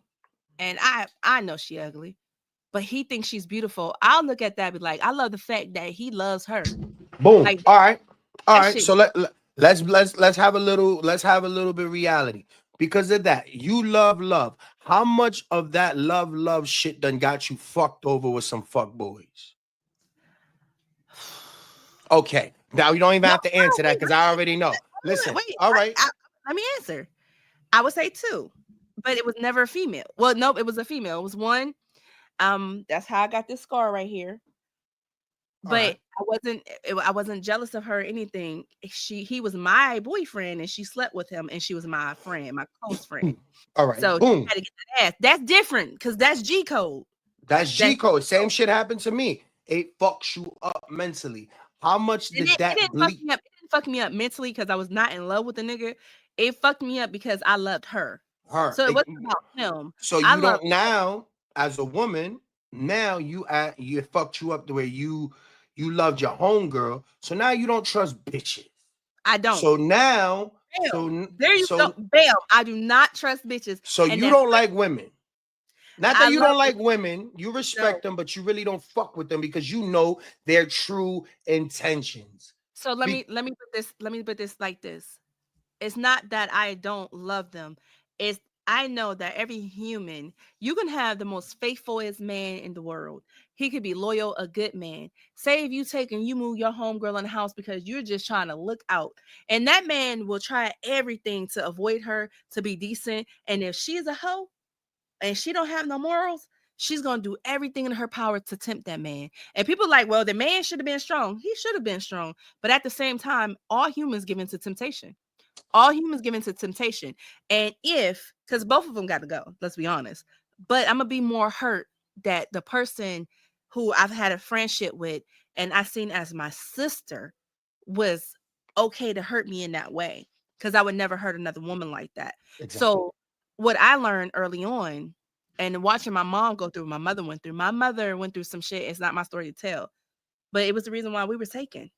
B: and I know she ugly, but he thinks she's beautiful, I'll look at that and be like, I love the fact that he loves her.
A: boom.
B: Like
A: All right. All
B: that
A: right.
B: shit.
A: So let's have a little bit of reality. Because of that, you love. How much of that love shit done got you fucked over with some fuck boys? Okay. Now you don't even
B: No,
A: have to answer that
B: wait,
A: because I already know. Listen,
B: wait.
A: all right.
B: Let me answer. I would say two, but it was never a female. Well, nope, it was a female. It was one. That's how I got this scar right here.
A: All
B: But
A: right.
B: I wasn't jealous of her or anything. He was my boyfriend and she slept with him and she was my friend, my close friend.
A: All right.
B: So she
A: Boom.
B: had to get that ass. That's different because that's G code.
A: That's
B: That's
A: G code. Same shit happened to me. It fucks you up mentally. How much
B: and
A: did
B: it
A: that
B: didn't fuck
A: bleed
B: me up. It didn't fuck me up mentally because I was not in love with the nigga. It fucked me up because I loved her.
A: her?
B: So it wasn't about him.
A: So
B: I
A: you
B: loved
A: don't now, as a woman, now you fucked you up the way you loved your homegirl. So now you don't trust bitches.
B: I don't.
A: So now,
B: Bam.
A: so
B: There you go.
A: so
B: Bam. I do not trust bitches.
A: so
B: And
A: you
B: that's
A: don't like women. Not that
B: I
A: you
B: love
A: don't
B: them.
A: like women, you
B: No.
A: respect them, but you really don't fuck with them because you know their true intentions.
B: So
A: Be-
B: let me put this like this. It's not that I don't love them. It's I know that every human, you can have the most faithfulest man in the world. He could be loyal, a good man. Say if you take and you move your homegirl in the house because you're just trying to look out, and that man will try everything to avoid her, to be decent. And if she's a hoe and she don't have no morals, she's gonna do everything in her power to tempt that man. And people like, well, the man should have been strong. He should have been strong, but at the same time, all humans give into temptation. All humans give into temptation. And if, because both of them got to go, let's be honest. But I'm gonna be more hurt that the person who I've had a friendship with and I seen as my sister was okay to hurt me in that way. Because I would never hurt another woman like that.
A: Exactly.
B: So what I learned early on and watching my mom go through, my mother went through some shit. It's not my story to tell. But it was the reason why we were taken,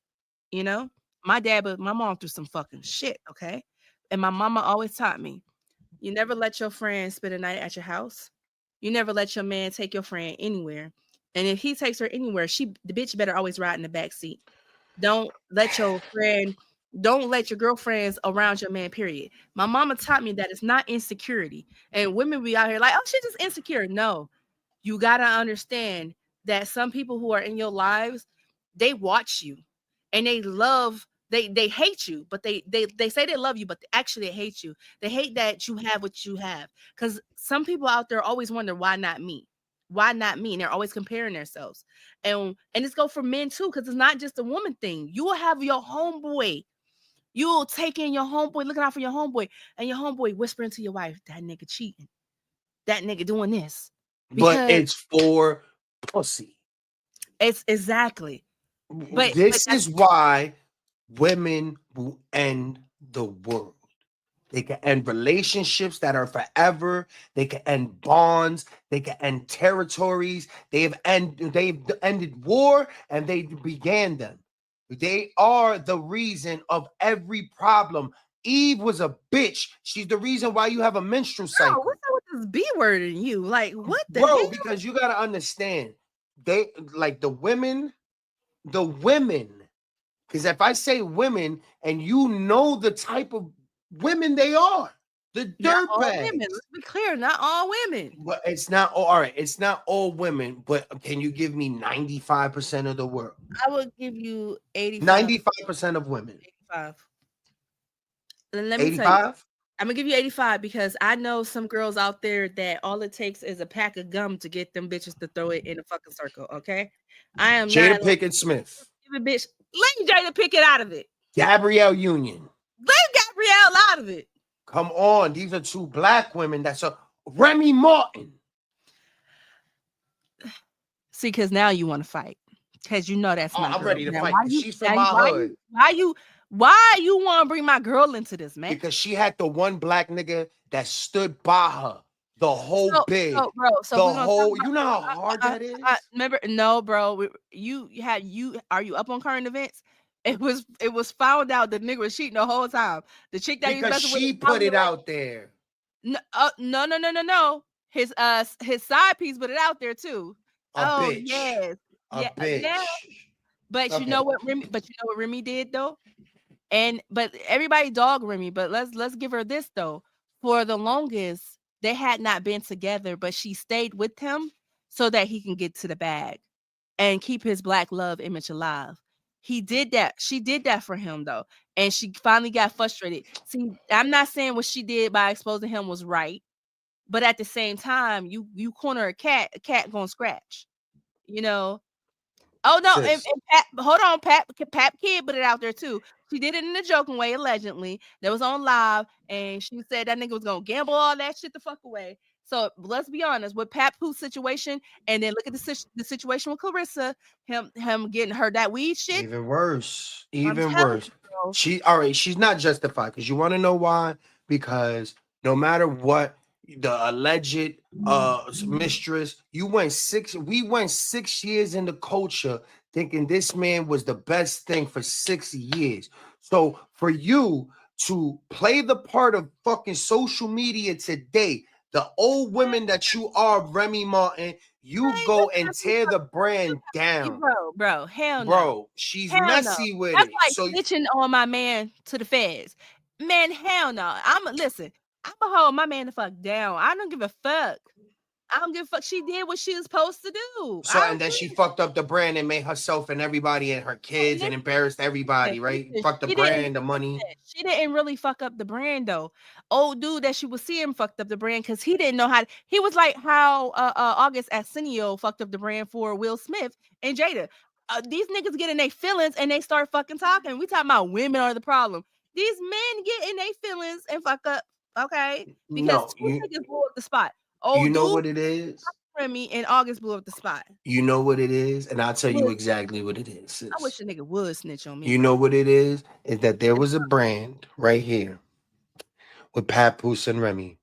B: you know? My mom through some fucking shit, okay? And my mama always taught me, you never let your friend spend a night at your house. You never let your man take your friend anywhere. And if he takes her anywhere, the bitch better always ride in the back seat. Don't let your girlfriends around your man, period. My mama taught me that it's not insecurity. And women be out here like, oh, she's just insecure. No, you got to understand that some people who are in your lives, they watch you and they hate you, but they say they love you, but actually they hate you. They hate that you have what you have. Because some people out there always wonder, why not me? Why not me? And they're always comparing themselves. And this go for men too, because it's not just a woman thing. You will have your homeboy. You'll take in your homeboy, looking out for your homeboy, and your homeboy whispering to your wife, that nigga cheating. That nigga doing this.
A: But it's for pussy.
B: It's exactly.
A: This is why women will end the world. They can end relationships that are forever. They can end bonds. They can end territories. They've ended war and they began them. They are the reason of every problem. Eve was a bitch. She's the reason why you have a menstrual cycle.
B: What's up with this B word in you? Like, what the
A: hell?
B: Bro,
A: Because you gotta understand, they like the women, because if I say women and you know the type of women they are, the dirtbags.
B: Let's be clear, not all women.
A: But it's not all right. It's not all women, but can you give me 95% of the world?
B: I would give you
A: 95% of women.
B: 85. Let me 85? I'm gonna give you 85 because I know some girls out there that all it takes is a pack of gum to get them bitches to throw it in a fucking circle. Okay, I am
A: Jada Pinkett Smith.
B: Bitch, leave Jada Pinkett out of it.
A: Gabrielle Union.
B: Leave Gabrielle out of it.
A: Come on, these are two black women. That's a Remy Martin.
B: See, because now you want to fight because you know that's my
A: I'm
B: girl.
A: ready to
B: now,
A: fight. She's from my hood.
B: Why you want to bring my girl into this, man?
A: Because she had the one black nigga that stood by her the whole bid. You know how hard that is?
B: Remember, no, bro. Are you up on current events? It was found out the nigga was cheating the whole time. The chick that
A: because she put it out there.
B: No. His side piece put it out there too.
A: Bitch.
B: Yes.
A: Bitch.
B: Yeah. But okay. You know what Remy did though? But everybody dog Remy, but let's give her this though. For the longest, they had not been together, but she stayed with him so that he can get to the bag and keep his black love image alive. He did that. She did that for him though. And she finally got frustrated. See, I'm not saying what she did by exposing him was right, but at the same time, you corner a cat gonna scratch, you know. Oh no, and Pat, hold on, Pat Kid put it out there too. She did it in a joking way, allegedly. That was on live, and she said that nigga was gonna gamble all that shit the fuck away. So let's be honest with Pat Pooh's situation, and then look at the situation with Clarissa, him getting her that weed shit.
A: Even worse. She's not justified because you want to know why? Because no matter what the alleged mistress, we went 6 years in the culture thinking this man was the best thing for 6 years. So for you to play the part of fucking social media today, the old women that you are, Remy Martin, you go and tear the brand down.
B: Bro, hell no.
A: Bro, she's messy with
B: it.
A: That's
B: like snitching on my man to the feds. Man, hell no. Listen, I'ma hold my man the fuck down. I don't give a fuck. I don't give a fuck. She did what she was supposed to do.
A: So and then she fucked up the brand and made herself and everybody and her kids and embarrassed everybody, right? Fuck the
B: She didn't.
A: brand, the money.
B: She didn't really fuck up the brand though. Old dude that she was seeing fucked up the brand because he didn't know how. He was like how August Arsenio fucked up the brand for Will Smith and Jada. These niggas get in their feelings and they start fucking talking. We talking about women are the problem. These men get in their feelings and fuck up. Okay, because
A: No,
B: two niggas blew up the spot.
A: you
B: Old
A: know
B: dude,
A: what it is?
B: Remy, and August blew up the spot.
A: You know what it is? And I'll tell you
B: Look,
A: exactly what it is,
B: I wish
A: sis.
B: a nigga would snitch on me.
A: You know what it is? Is that there was a brand right here with Papoose and Remy.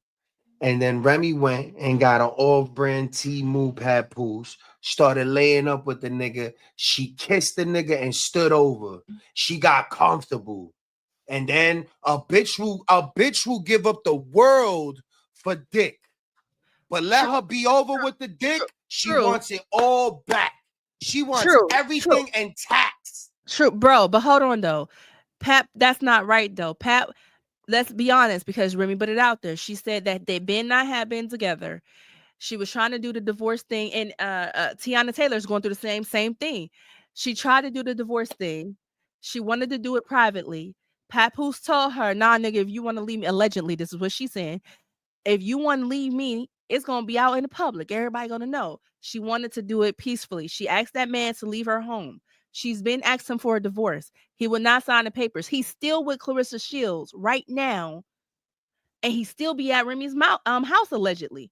A: And then Remy went and got an off-brand Temu Papoose, started laying up with the nigga. She kissed the nigga and stood over. She got comfortable. And then a bitch will give up the world for dick. But let her be over with the dick. She wants it all back. She wants everything intact.
B: True, bro. But hold on though. Pap, that's not right though. Pap, let's be honest, because Remy put it out there. She said that they have been together. She was trying to do the divorce thing, and Tiana Taylor's going through the same thing. She tried to do the divorce thing. She wanted to do it privately. Papoose told her, "Nah, nigga, if you want to leave me," allegedly, this is what she's saying. If you want to leave me, it's gonna be out in the public. Everybody gonna know. She wanted to do it peacefully. She asked that man to leave her home. She's been asking for a divorce. He would not sign the papers. He's still with Clarissa Shields right now, and he still be at Remy's house allegedly.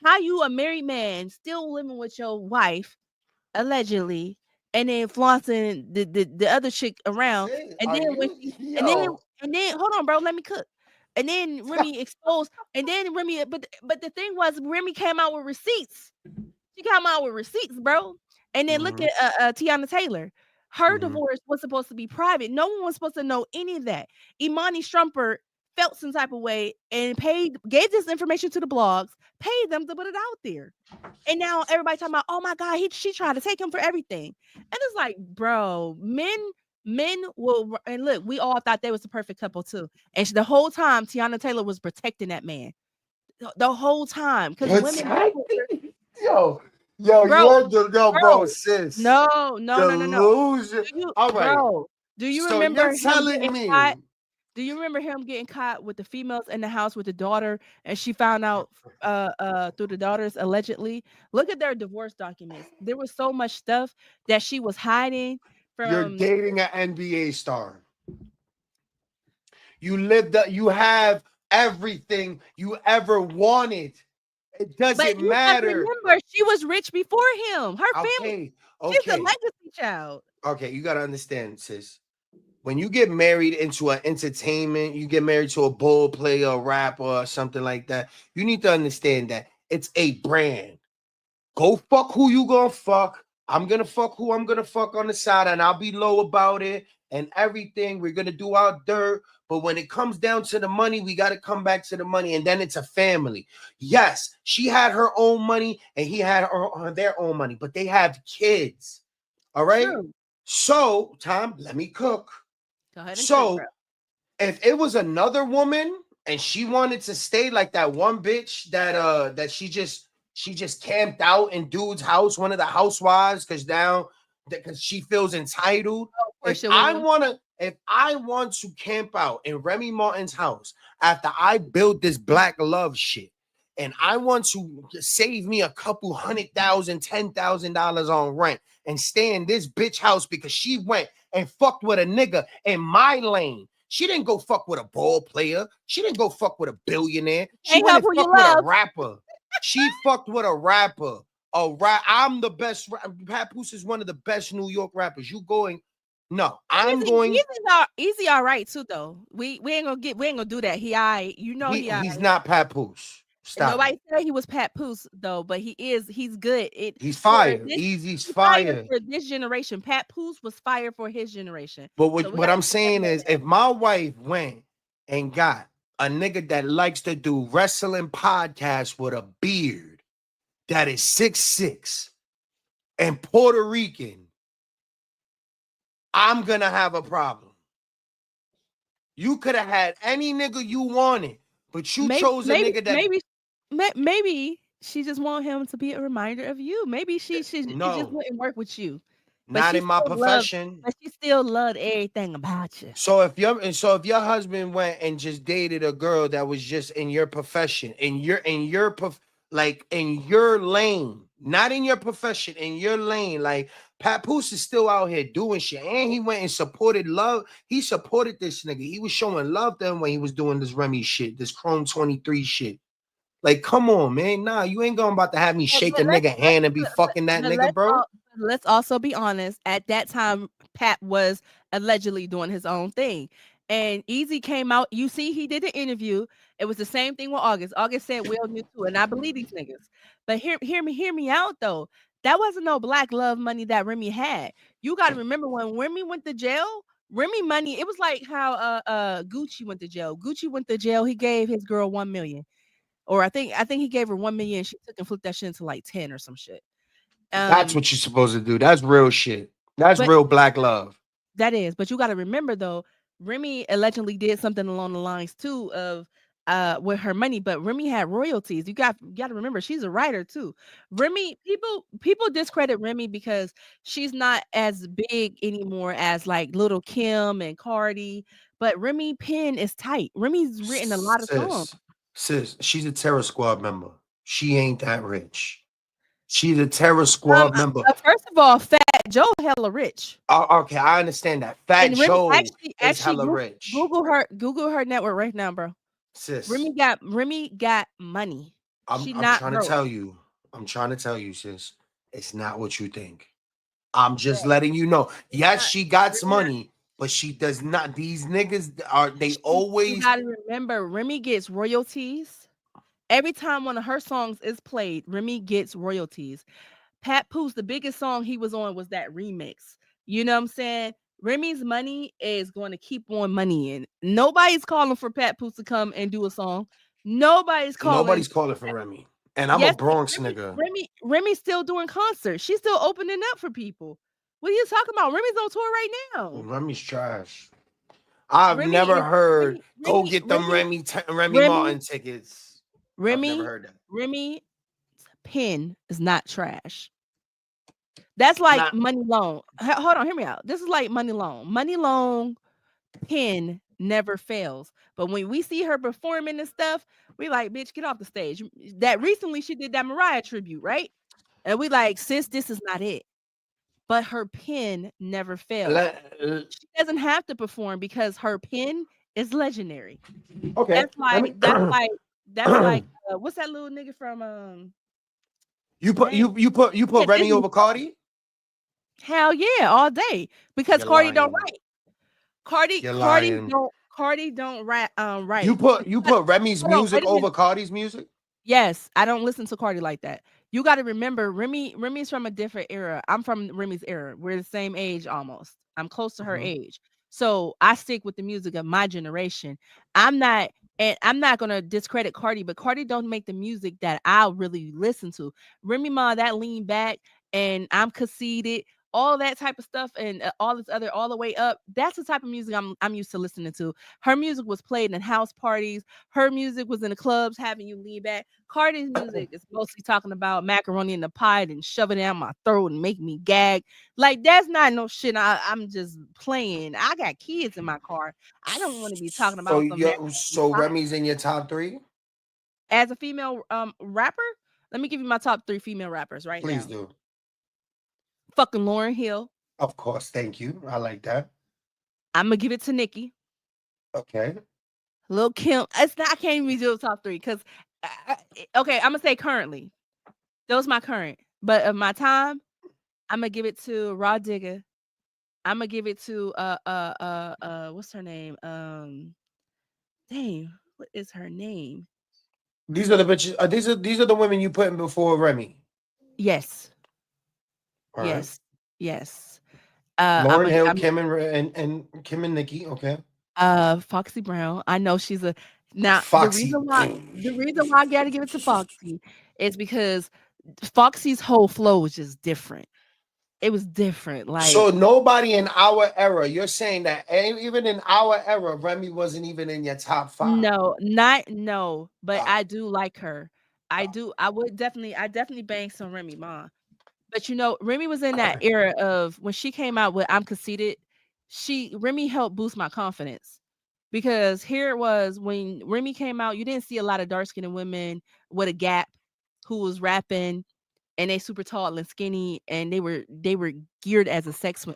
B: How you a married man still living with your wife allegedly, and then flaunting the other chick around, and then and then hold on, bro, let me cook. And then Remy exposed, and then Remy, but the thing was, Remy came out with receipts. She came out with receipts, bro. And then look at Tiana Taylor. Her divorce was supposed to be private. No one was supposed to know any of that. Imani Strumpert felt some type of way and gave this information to the blogs, paid them to put it out there. And now everybody talking about, oh my God, she tried to take him for everything. And it's like, bro, men will, and look, we all thought they was the perfect couple too. And the whole time, Tiana Taylor was protecting that man. The whole time. Because women.
A: Bro, sis.
B: No.
A: All right.
B: Bro, do you remember
A: you're telling me?
B: Do you remember him getting caught with the females in the house with the daughter, and she found out through the daughters allegedly? Look at their divorce documents. There was so much stuff that she was hiding from.
A: You're dating an NBA star. You have everything you ever wanted. It doesn't matter.
B: Remember, she was rich before him. Her family.
A: Okay.
B: She's a legacy child.
A: Okay, you gotta understand, sis. When you get married into an entertainment, you get married to a ball player, a rapper, or something like that. You need to understand that it's a brand. Go fuck who you gonna fuck. I'm gonna fuck who I'm gonna fuck on the side, and I'll be low about it and everything. We're gonna do our dirt. But when it comes down to the money, we got to come back to the money, and then it's a family. Yes, she had her own money, and he had their own money, but they have kids. All right? True. So, Tom, let me cook.
B: Go ahead and
A: so, if it was another woman, and she wanted to stay like that one bitch that she just camped out in dude's house, one of the housewives, because she feels entitled. If I want to camp out in Remy Martin's house after I build this black love shit, and I want to save me a couple $100,000, $10,000 on rent and stay in this bitch house because she went and fucked with a nigga in my lane. She didn't go fuck with a ball player. She didn't go fuck with a billionaire. She went and fuck with a rapper. She fucked with a rapper. I'm the best. Papoose is one of the best New York rappers. You going? No, I'm going.
B: Easy, all right too. Though we ain't gonna do that. He's
A: not Papoose. Stop.
B: Nobody said he was Papoose though, but he's good.
A: He's fire. Easy's fire
B: for this generation. Papoose was fire for his generation.
A: But what I'm saying is, if my wife went and got a nigga that likes to do wrestling podcasts with a beard that is 6'6" and Puerto Rican, I'm gonna have a problem. You could have had any nigga you wanted, But you chose a nigga that
B: maybe she just want him to be a reminder of you. Maybe she just
A: no,
B: wouldn't work with you, but
A: not in my profession.
B: she still loved everything about you.
A: So if your husband went and just dated a girl that was just in your profession, like in your lane, not in your profession, in your lane, like Papoose is still out here doing shit, and he went and supported love. He supported this nigga. He was showing love to him when he was doing this Remy shit, this Chrome 23 shit. Like, come on, man. Nah, you ain't going about to have me shake a nigga hand and be fucking that nigga, bro.
B: Let's also be honest. At that time, Pat was allegedly doing his own thing. And Easy came out. You see, he did an interview. It was the same thing with August. August said, Will knew too. And I believe these niggas. But hear me out, though. That wasn't no black love money that Remy had. You got to remember when Remy went to jail, Remy money, it was like how Gucci went to jail. Gucci went to jail. He gave his girl 1 million. Or I think he gave her 1 million. She took and flipped that shit into like 10 or some shit.
A: That's what you're supposed to do. That's real shit. That's real black love.
B: That is. But you got to remember though, Remy allegedly did something along the lines too of with her money, but Remy had royalties. You got to remember she's a writer too. Remy, people discredit Remy because she's not as big anymore as like Little Kim and Cardi, but Remy pen is tight. Remy's written a lot of songs.
A: Sis, she's a Terror Squad member. She ain't that rich. She's a Terror Squad member.
B: First of all, Fat Joe hella rich.
A: Okay, I understand that. Fat Joe is hella rich.
B: Google her network right now, bro.
A: Sis,
B: Remy got money.
A: I'm trying to tell you. I'm trying to tell you, sis. It's not what you think. I'm just letting you know. Yes, she got some money, but she does not. These niggas always.
B: You gotta remember, Remy gets royalties. Every time one of her songs is played, Remy gets royalties. Papoose, the biggest song he was on was that remix. You know what I'm saying? Remy's money is going to keep on money in. Nobody's calling for Papoose to come and do a song. Nobody's calling
A: for Remy. And I'm a Bronx nigga.
B: Remy's still doing concerts. She's still opening up for people. What are you talking about? Remy's on tour right now.
A: Remy's trash. I've never heard go get them Remy Martin tickets.
B: Remy,
A: I've never heard that.
B: Remy's pen is not trash. That's like Money Long. Hold on, hear me out. This is like Money Long. Money Long pen never fails. But when we see her performing and stuff, we like, bitch, get off the stage. That recently she did that Mariah tribute, right? And we like, sis, this is not it. But her pen never fails. She doesn't have to perform because her pen is legendary.
A: Okay.
B: That's like what's that little nigga from
A: You put Remy over Cardi?
B: Hell yeah, all day. Because Cardi don't write. Cardi don't write.
A: You put Remy's music over Cardi's music?
B: Yes, I don't listen to Cardi like that. You got to remember, Remy's from a different era. I'm from Remy's era. We're the same age almost. I'm close to her age. So I stick with the music of my generation. I'm not gonna discredit Cardi, but Cardi don't make the music that I really listen to. Remy Ma, that lean back and I'm conceited, all that type of stuff, and all this other, all the way up. That's the type of music I'm used to listening to. Her music was played in house parties. Her music was in the clubs, having you lean back. Cardi's music is mostly talking about macaroni in the pot and shoving it down my throat and make me gag. Like that's not no shit. I'm just playing. I got kids in my car. I don't want to be talking about.
A: So Remy's in your top 3
B: as a female rapper. Let me give you my top 3 female rappers right now.
A: Please do.
B: Fucking Lauryn Hill.
A: Of course, thank you. I like that.
B: I'm gonna give it to Nicki.
A: Okay.
B: Lil Kim. I can't even do the top 3 because okay, I'm gonna say currently. Those my current, but of my time, I'm gonna give it to Rah Digga. I'm gonna give it to what's her name? Dang, what is her name?
A: These are the bitches. These are the women you put in before Remy.
B: Yes.
A: All
B: yes. Right. Yes.
A: Lauryn Hill, Kim and Nicki. Okay.
B: Foxy Brown. I know she's a now.
A: Foxy.
B: The reason why I gotta give it to Foxy is because Foxy's whole flow is just different. It was different.
A: So
B: Like,
A: nobody in our era, you're saying that even in our era, Remy wasn't even in your top 5.
B: no, not no, but
A: Uh,
B: I do like her. I definitely bang some Remy Ma. But, Remy was in that era of when she came out with "I'm Conceited," Remy helped boost my confidence, because here it was when Remy came out, you didn't see a lot of dark-skinned women with a gap who was rapping, and they super tall and skinny, and they were geared as a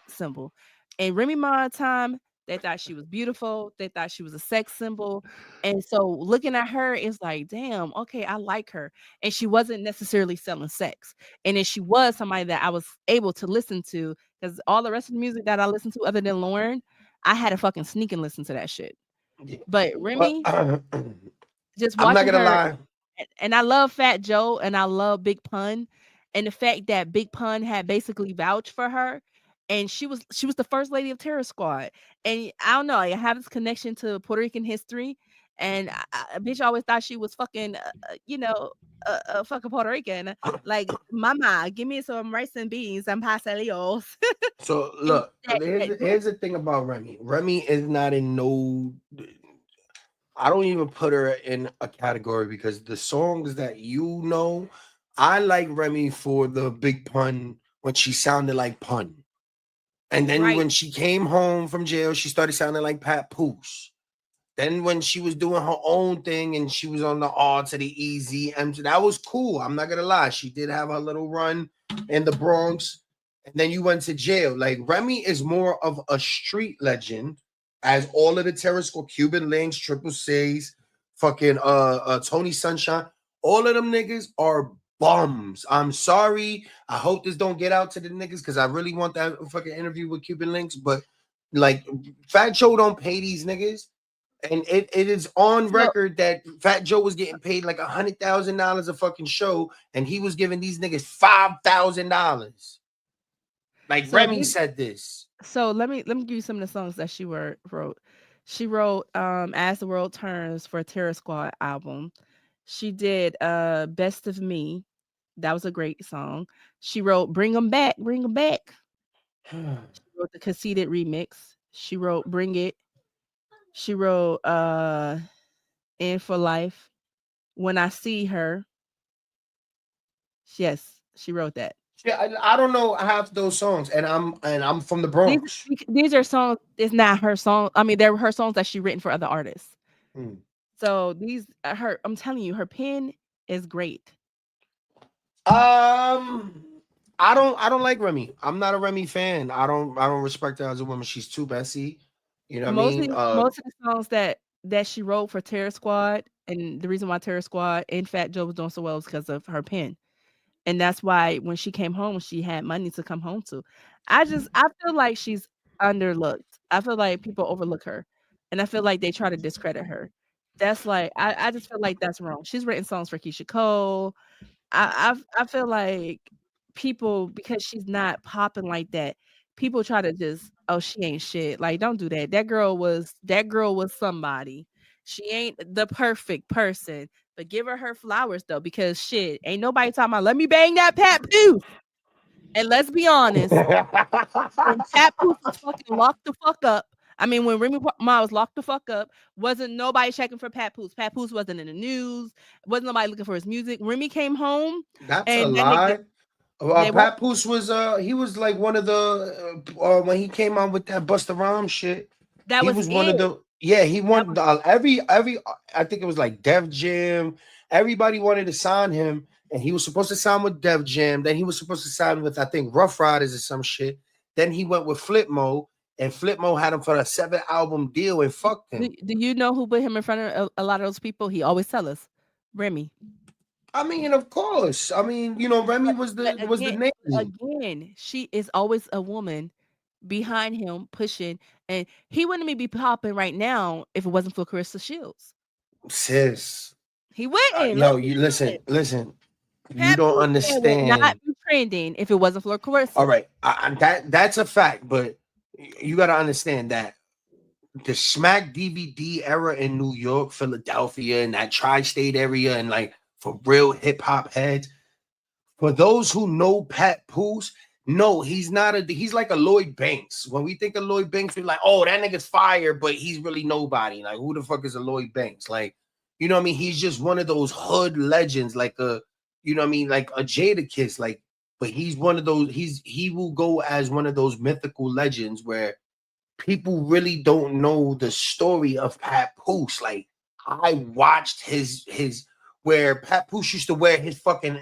B: symbol. And Remy Ma time, they thought she was beautiful, they thought she was a sex symbol, and so looking at her is like, damn, okay, I like her. And she wasn't necessarily selling sex. And then she was somebody that I was able to listen to, because all the rest of the music that I listened to other than Lauren, I had to fucking sneak and listen to that shit.
A: yeah.
B: But
A: But
B: Remy, just
A: I'm not
B: watching
A: gonna
B: her,
A: lie.
B: and I love Fat Joe and I love Big Pun, and the fact that Big Pun had basically vouched for her, and she was the first lady of Terror Squad. And I don't know, I have this connection to Puerto Rican history, and bitch always thought she was fucking, fucking Puerto Rican. Like, mama, give me some rice and beans and pastelillos.
A: So
B: And
A: look,
B: that,
A: here's the thing about Remy. Remy is not in no. I don't even put her in a category because the songs that I like Remy for the Big Pun when she sounded like Pun. And then
B: right.
A: when she came home from jail, she started sounding like Pat Poose. Then when she was doing her own thing and she was on the R to the Easy, and that was cool. I'm not gonna lie. She did have her little run in the Bronx. And then you went to jail. Like Remy is more of a street legend, as all of the Terror Squad, Cuban Links, Triple C's, fucking Tony Sunshine, all of them niggas are bums. I'm sorry. I hope this don't get out to the niggas because I really want that fucking interview with Cuban Links. But like Fat Joe don't pay these niggas. And it is on
B: So
A: record that Fat Joe was getting paid like $100,000 a fucking show, and he was giving these niggas $5,000. Like
B: so
A: Remy
B: this
A: said this.
B: So let me give you some of the songs that she wrote. She wrote "As the World Turns" for a Terror Squad album. She did "Best of Me." That was a great song. She wrote "Bring 'Em Back, Bring 'Em Back." She wrote the Conceited remix. She wrote "Bring It." She wrote "In for Life." "When I See Her." Yes, she wrote that.
A: Yeah, I don't know half those songs, and I'm from the
B: These
A: Bronx.
B: these are songs. It's not her song. I mean, they're her songs that she written for other artists.
A: Hmm.
B: So these her I'm telling you, her pen is great.
A: I don't like Remy. I'm not a Remy fan. I don't respect her as a woman. She's too messy. You know what I mean?
B: Most of the songs that she wrote for Terror Squad, and the reason why Terror Squad and Fat Joe was doing so well is because of her pen. And that's why when she came home, she had money to come home to. I feel like she's underlooked. I feel like people overlook her, and I feel like they try to discredit her. That's like I just feel like that's wrong. She's written songs for Keisha Cole. I feel like people, because she's not popping like that, people try to just, "Oh, she ain't shit." Like, don't do that. That girl was somebody. She ain't the perfect person, but give her flowers though, because shit, ain't nobody talking about, "Let me bang that Pat Poose." And let's be honest, when Pat Poose was fucking locked the fuck up, I mean, when Remy Ma was locked the fuck up, wasn't nobody checking for Pat Poose. Pat Poose wasn't in the news. Wasn't nobody looking for his music. Remy came home,
A: That's a
B: and that nigga,
A: lie.
B: they were
A: Pat Poose was he was like one of the when he came out with that Busta Rhymes shit.
B: that
A: He
B: was
A: was one of
B: it.
A: the he
B: That
A: won
B: was
A: every I think it was like Def Jam. Everybody wanted to sign him, and he was supposed to sign with Def Jam. Then he was supposed to sign with I think Rough Riders or some shit. Then he went with Flipmo, and Flipmo had him for a 7 album deal and fucked
B: do,
A: him.
B: do you know who put him in front of a lot of those people? He always tell us, Remy.
A: I mean, of course. I mean, Remy
B: But
A: was
B: but
A: the
B: again,
A: name.
B: she is always a woman behind him pushing, and he wouldn't even be popping right now if it wasn't for Carissa Shields.
A: Sis.
B: He wouldn't.
A: Yo,
B: Let's be
A: you listen,
B: honest.
A: listen. You
B: Pat
A: don't
B: Poose would not
A: understand.
B: be trending if it wasn't for
A: All
B: Carissa.
A: right, that's a fact, but you got to understand that the Smack DVD era in New York, Philadelphia, and that tri-state area, and like for real hip hop heads, for those who know Pat Poose, No, he's not he's like a Lloyd Banks. When we think of Lloyd Banks, we're like, oh, that nigga's fire, but he's really nobody. Like, who the fuck is a Lloyd Banks? Like, you know what I mean? He's just one of those hood legends, like you know what I mean, like a Jadakiss, like, but he's one of those, he will go as one of those mythical legends where people really don't know the story of Pat Poose. Like, I watched his where Pat Poose used to wear his fucking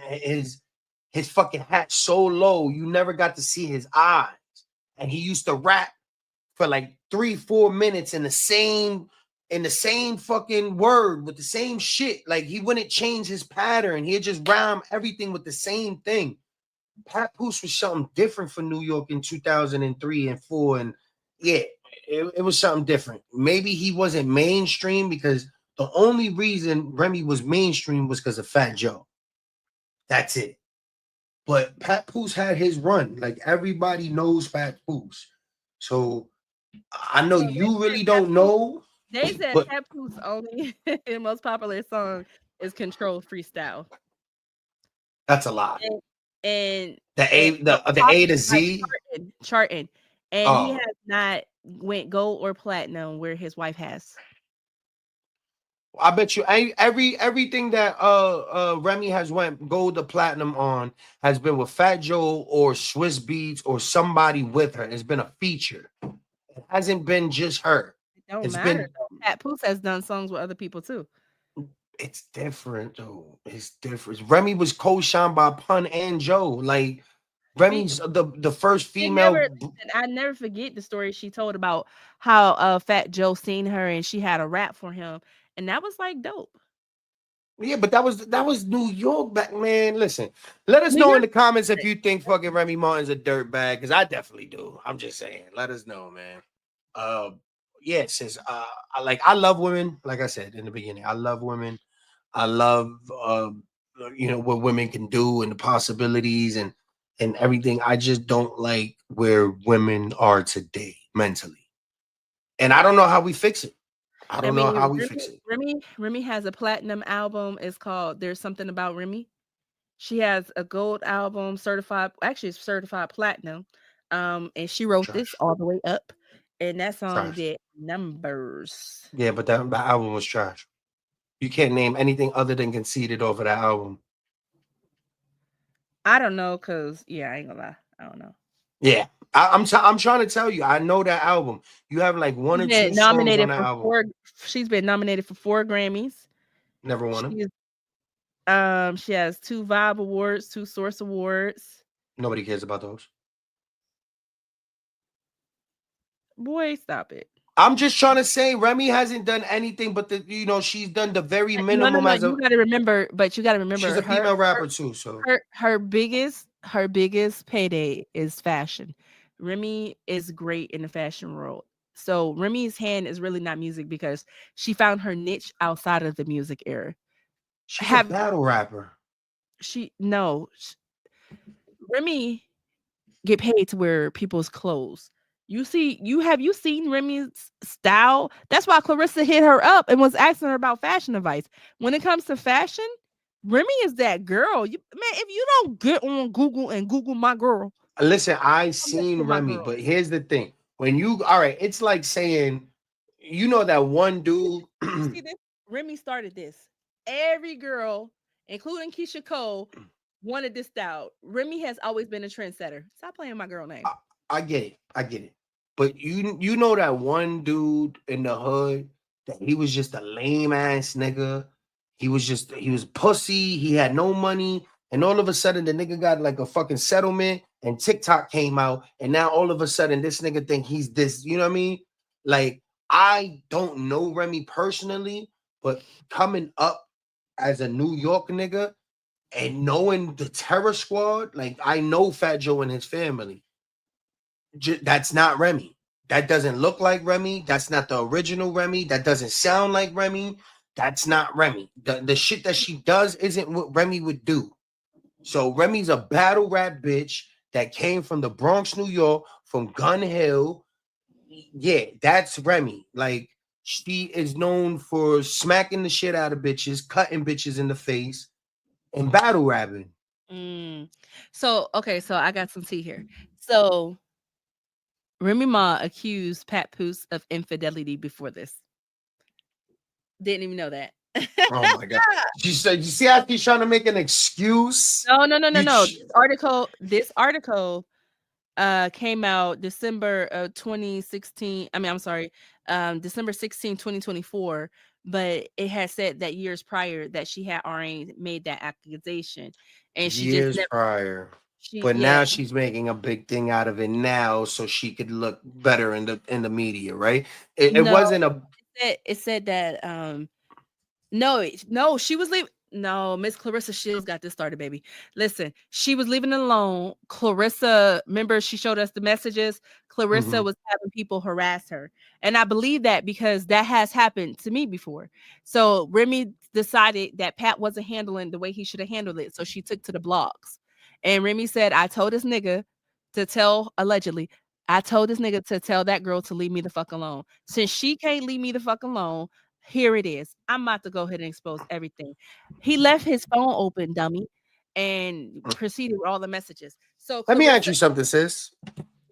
A: hat so low you never got to see his eyes, and he used to rap for like 3-4 minutes in the same fucking word with the same shit. Like, he wouldn't change his pattern, he'd just rhyme everything with the same thing. Pat Poose was something different for New York in 2003 and 4, and yeah, it was something different. Maybe he wasn't mainstream because the only reason Remy was mainstream was because of Fat Joe. That's it. But Pat Poose had his run. Like, everybody knows Pat Poose. So I know you really don't know.
B: They said
A: but
B: Pat Poose only most popular song is Control Freestyle.
A: that's a lot.
B: And
A: The A to Z
B: charting. And he has not went gold or platinum where his wife has.
A: I bet you everything that Remy has went gold or platinum on has been with Fat Joe or Swiss Beats or somebody with her. It's been a feature. It hasn't been just her.
B: It don't matter. Pat Poose has done songs with other people too.
A: It's different though. It's different. Remy was co-signed by Pun and Joe. Like, Remy's the first female.
B: I never forget the story she told about how Fat Joe seen her and she had a rap for him, and that was like dope.
A: Yeah, but that was New York back, man. Listen, let us know in the comments if you think fucking Remy Martin's a dirtbag, because I definitely do. I'm just saying. Let us know, man. Yeah, since I love women. Like I said in the beginning, I love women. I love what women can do and the possibilities and everything. I just don't like where women are today mentally, and I don't know how we fix it. I don't know how we fix it.
B: Remy has a platinum album. It's called "There's Something About Remy." She has a gold album, certified platinum. And she wrote this all the way up, and that song did numbers.
A: Yeah, but that album was trash. You can't name anything other than Conceited off of that album.
B: I don't know, cause I ain't gonna lie, I don't know.
A: Yeah, I'm trying to tell you, I know that album. You have like one or two nominated songs on that album.
B: She's been nominated for 4 Grammys.
A: Never won them.
B: She has 2 Vibe Awards, 2 Source Awards.
A: Nobody cares about those.
B: Boy, stop it.
A: I'm just trying to say Remy hasn't done anything but she's done the very minimum.
B: You gotta remember, she's
A: a female rapper too. So
B: her biggest payday is fashion. Remy is great in the fashion world. So Remy's hand is really not music because she found her niche outside of the music era.
A: She's a battle rapper.
B: Remy get paid to wear people's clothes. You seen Remy's style? That's why Clarissa hit her up and was asking her about fashion advice. When it comes to fashion, Remy is that girl. If you don't get on Google and Google my girl.
A: Listen, I seen Remy, but here's the thing. It's like saying, that one dude.
B: See this? Remy started this. Every girl, including Keisha Cole, wanted this style. Remy has always been a trendsetter. Stop playing my girl name.
A: I get it. But you know that one dude in the hood that he was just a lame ass nigga. He was pussy. He had no money. And all of a sudden the nigga got like a fucking settlement and TikTok came out. And now all of a sudden this nigga think he's this, you know what I mean? Like, I don't know Remy personally, but coming up as a New York nigga and knowing the Terror Squad, like, I know Fat Joe and his family. That's not Remy. That doesn't look like Remy. That's not the original Remy. That doesn't sound like Remy. That's not Remy. The shit that she does isn't what Remy would do. So Remy's a battle rap bitch that came from the Bronx, New York, from Gun Hill. Yeah, that's Remy. Like, she is known for smacking the shit out of bitches, cutting bitches in the face, and battle rapping.
B: So okay, so I got some tea here. So Remy Ma accused Pat Poose of infidelity before this. Didn't even know that.
A: Oh my god. She said, you see how she's trying to make an excuse?
B: No. This article came out December of 2016. I mean, I'm sorry, December 16, 2024. But it had said that years prior that she had already made that accusation, and she just
A: Years
B: never.
A: prior.
B: She
A: But
B: yeah.
A: now she's making a big thing out of it now so she could look better in the media, right? It
B: No,
A: wasn't a
B: it said that no, she was leaving. No, Miss Clarissa Shields got this started, baby. Listen, she was leaving it alone. Clarissa, remember, she showed us the messages. Clarissa
A: Mhm.
B: was having people harass her. And I believe that because that has happened to me before. So Remy decided that Pat wasn't handling the way he should have handled it. So she took to the blogs. And Remy said, I told this nigga to tell, allegedly, I told this nigga to tell that girl to leave me the fuck alone. Since she can't leave me the fuck alone, here it is. I'm about to go ahead and expose everything. He left his phone open, dummy, and proceeded with all the messages. So
A: Let me ask
B: Clarissa,
A: you something, sis.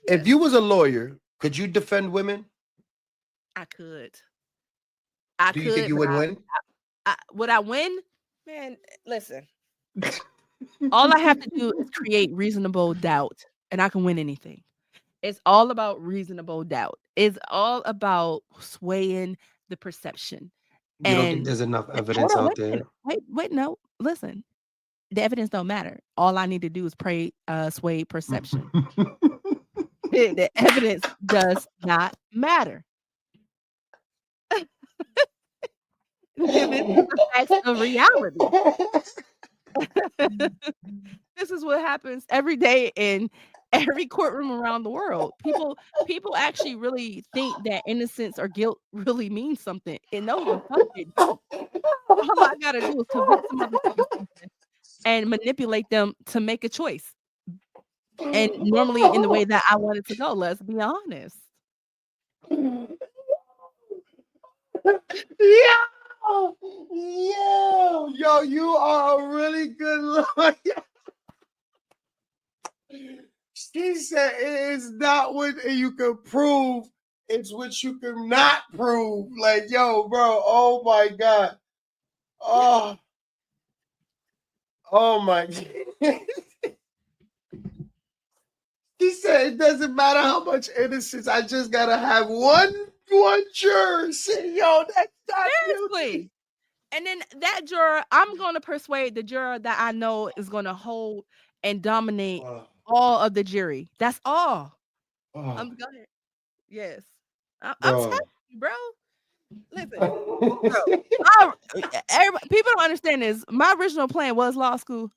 A: If
B: yes,
A: you was a lawyer, could you defend women?
B: I could. I
A: Do you think
B: could,
A: you
B: but
A: would win?
B: would I win? Man, listen. All I have to do is create reasonable doubt, and I can win anything. It's all about reasonable doubt. It's all about swaying the perception.
A: You don't think
B: And
A: there's enough
B: hold
A: evidence
B: on,
A: out
B: wait a minute.
A: there?
B: Wait, no. Listen. The evidence don't matter. All I need to do is sway perception. The evidence does not matter. This is the facts of reality. This is what happens every day in every courtroom around the world. People actually really think that innocence or guilt really means something. And no, the fuck it don't. All I gotta do is convince some motherfucker something and manipulate them to make a choice. And normally in the way that I want it to go, let's be honest.
A: Yo, yo, you are a really good lawyer. She said it is not what you can prove, it's what you can not prove. Like, yo, bro, oh my god. Oh, oh my. He said it doesn't matter how much innocence, I just gotta have one juror say, yo, that's not guilty.
B: Seriously. And then that juror, I'm gonna persuade the juror that I know is gonna hold and dominate all of the jury. That's all. I'm gonna yes. I'm telling
A: Bro.
B: you, bro. Listen, bro. People don't understand this. My original plan was law school,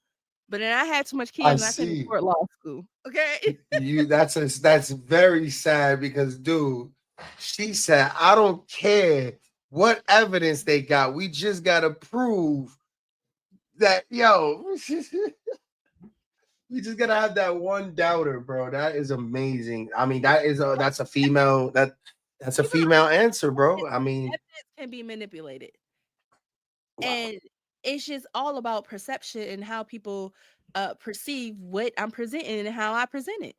B: but then I had too much kids
A: I
B: and I couldn't
A: see.
B: afford law school. Okay.
A: That's very sad because, dude, she said, I don't care what evidence they got. We just gotta prove that, yo. We just gotta have that one doubter, bro. That is amazing. I mean, that's a female that's a female answer, bro. I mean,
B: Evidence can be manipulated. And it's just all about perception and how people perceive what I'm presenting and how I present it.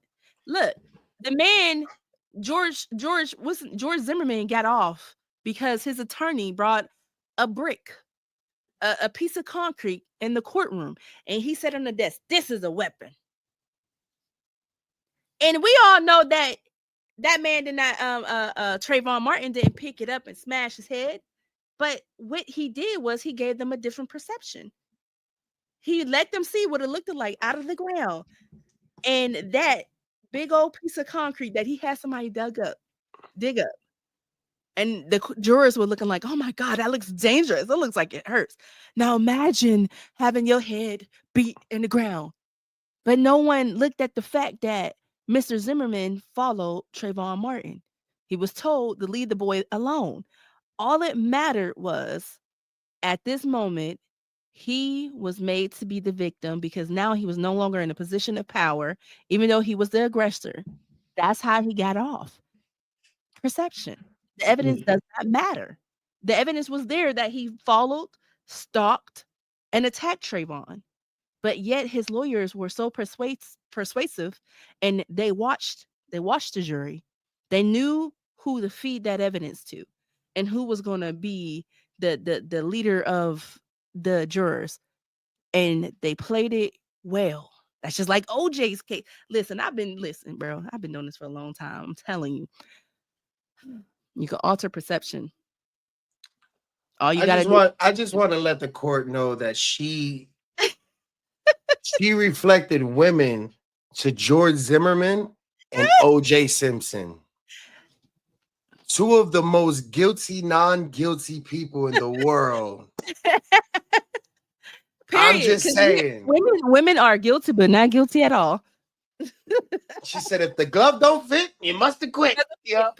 B: Look, the man George Zimmerman got off because his attorney brought a brick, a piece of concrete in the courtroom, and he said on the desk, "This is a weapon." And we all know that that man did not Trayvon Martin didn't pick it up and smash his head. But what he did was he gave them a different perception. He let them see what it looked like out of the ground. And that big old piece of concrete that he had somebody dig up. And the jurors were looking like, oh my God, that looks dangerous. It looks like it hurts. Now imagine having your head beat in the ground. But no one looked at the fact that Mr. Zimmerman followed Trayvon Martin. He was told to leave the boy alone. All it mattered was at this moment, he was made to be the victim because now he was no longer in a position of power, even though he was the aggressor. That's how he got off. Perception. The evidence does not matter. The evidence was there that he followed, stalked, and attacked Trayvon. but yet his lawyers were so persuasive, and they watched the jury. They knew who to feed that evidence to, and who was going to be the leader of the jurors, and they played it well. That's just like OJ's case. Listen, bro. I've been doing this for a long time. I'm telling you, you can alter perception. All you gotta do.
A: I just want to let the court know that she reflected women to George Zimmerman and OJ Simpson. Two of the most guilty, non-guilty people in the world. I'm just saying.
B: Women are guilty, but not guilty at all.
A: She said, if the glove don't fit, you must have quit. Yeah.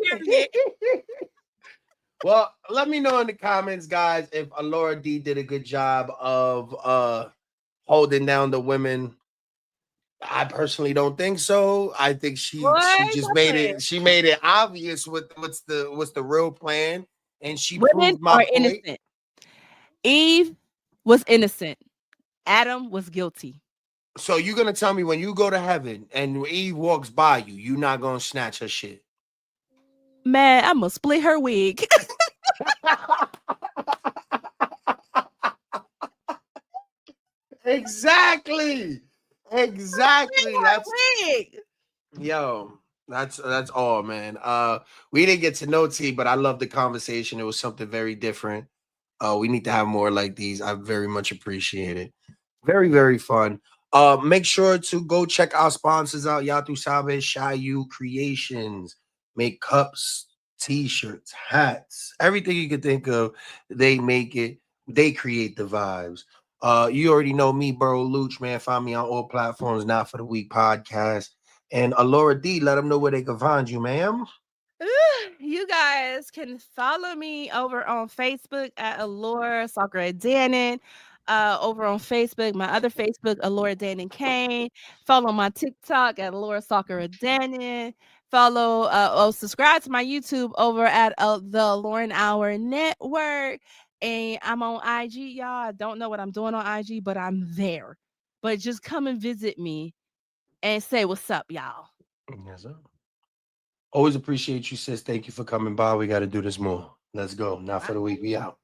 A: Well, let me know in the comments, guys, if Alora D did a good job of holding down the women. I personally don't think so. I think she just made it obvious what's the real plan, and she
B: women
A: proved my point.
B: Innocent. Eve was innocent. Adam was guilty.
A: So you're gonna tell me when you go to heaven and Eve walks by you, you're not gonna snatch her shit?
B: Man, I'm gonna split her wig.
A: Exactly. That's yo. That's all, man. We didn't get to know T, but I love the conversation. It was something very different. We need to have more like these. I very much appreciate it. Very, very fun. Make sure to go check our sponsors out. Yatu Sabe, Shayu Creations. Make cups, t-shirts, hats, everything you can think of. They make it. They create the vibes. You already know me, Burrow Luch, man. Find me on all platforms, Not For The Week podcast. And Alora D, let them know where they can find you, ma'am.
B: You guys can follow me over on Facebook at Alora Sakura Dannon. Over on Facebook, my other Facebook, Alora Dannon Kane. Follow my TikTok at Alora Sakura Dannon. Follow, subscribe to my YouTube over at the Lauren Hour Network. And I'm on IG, y'all. I don't know what I'm doing on IG, but I'm there. But just come and visit me and say what's up, y'all.
A: Yes, sir. Always appreciate you, sis. Thank you for coming by. We got to do this more. Let's go. Not For The Week. We out.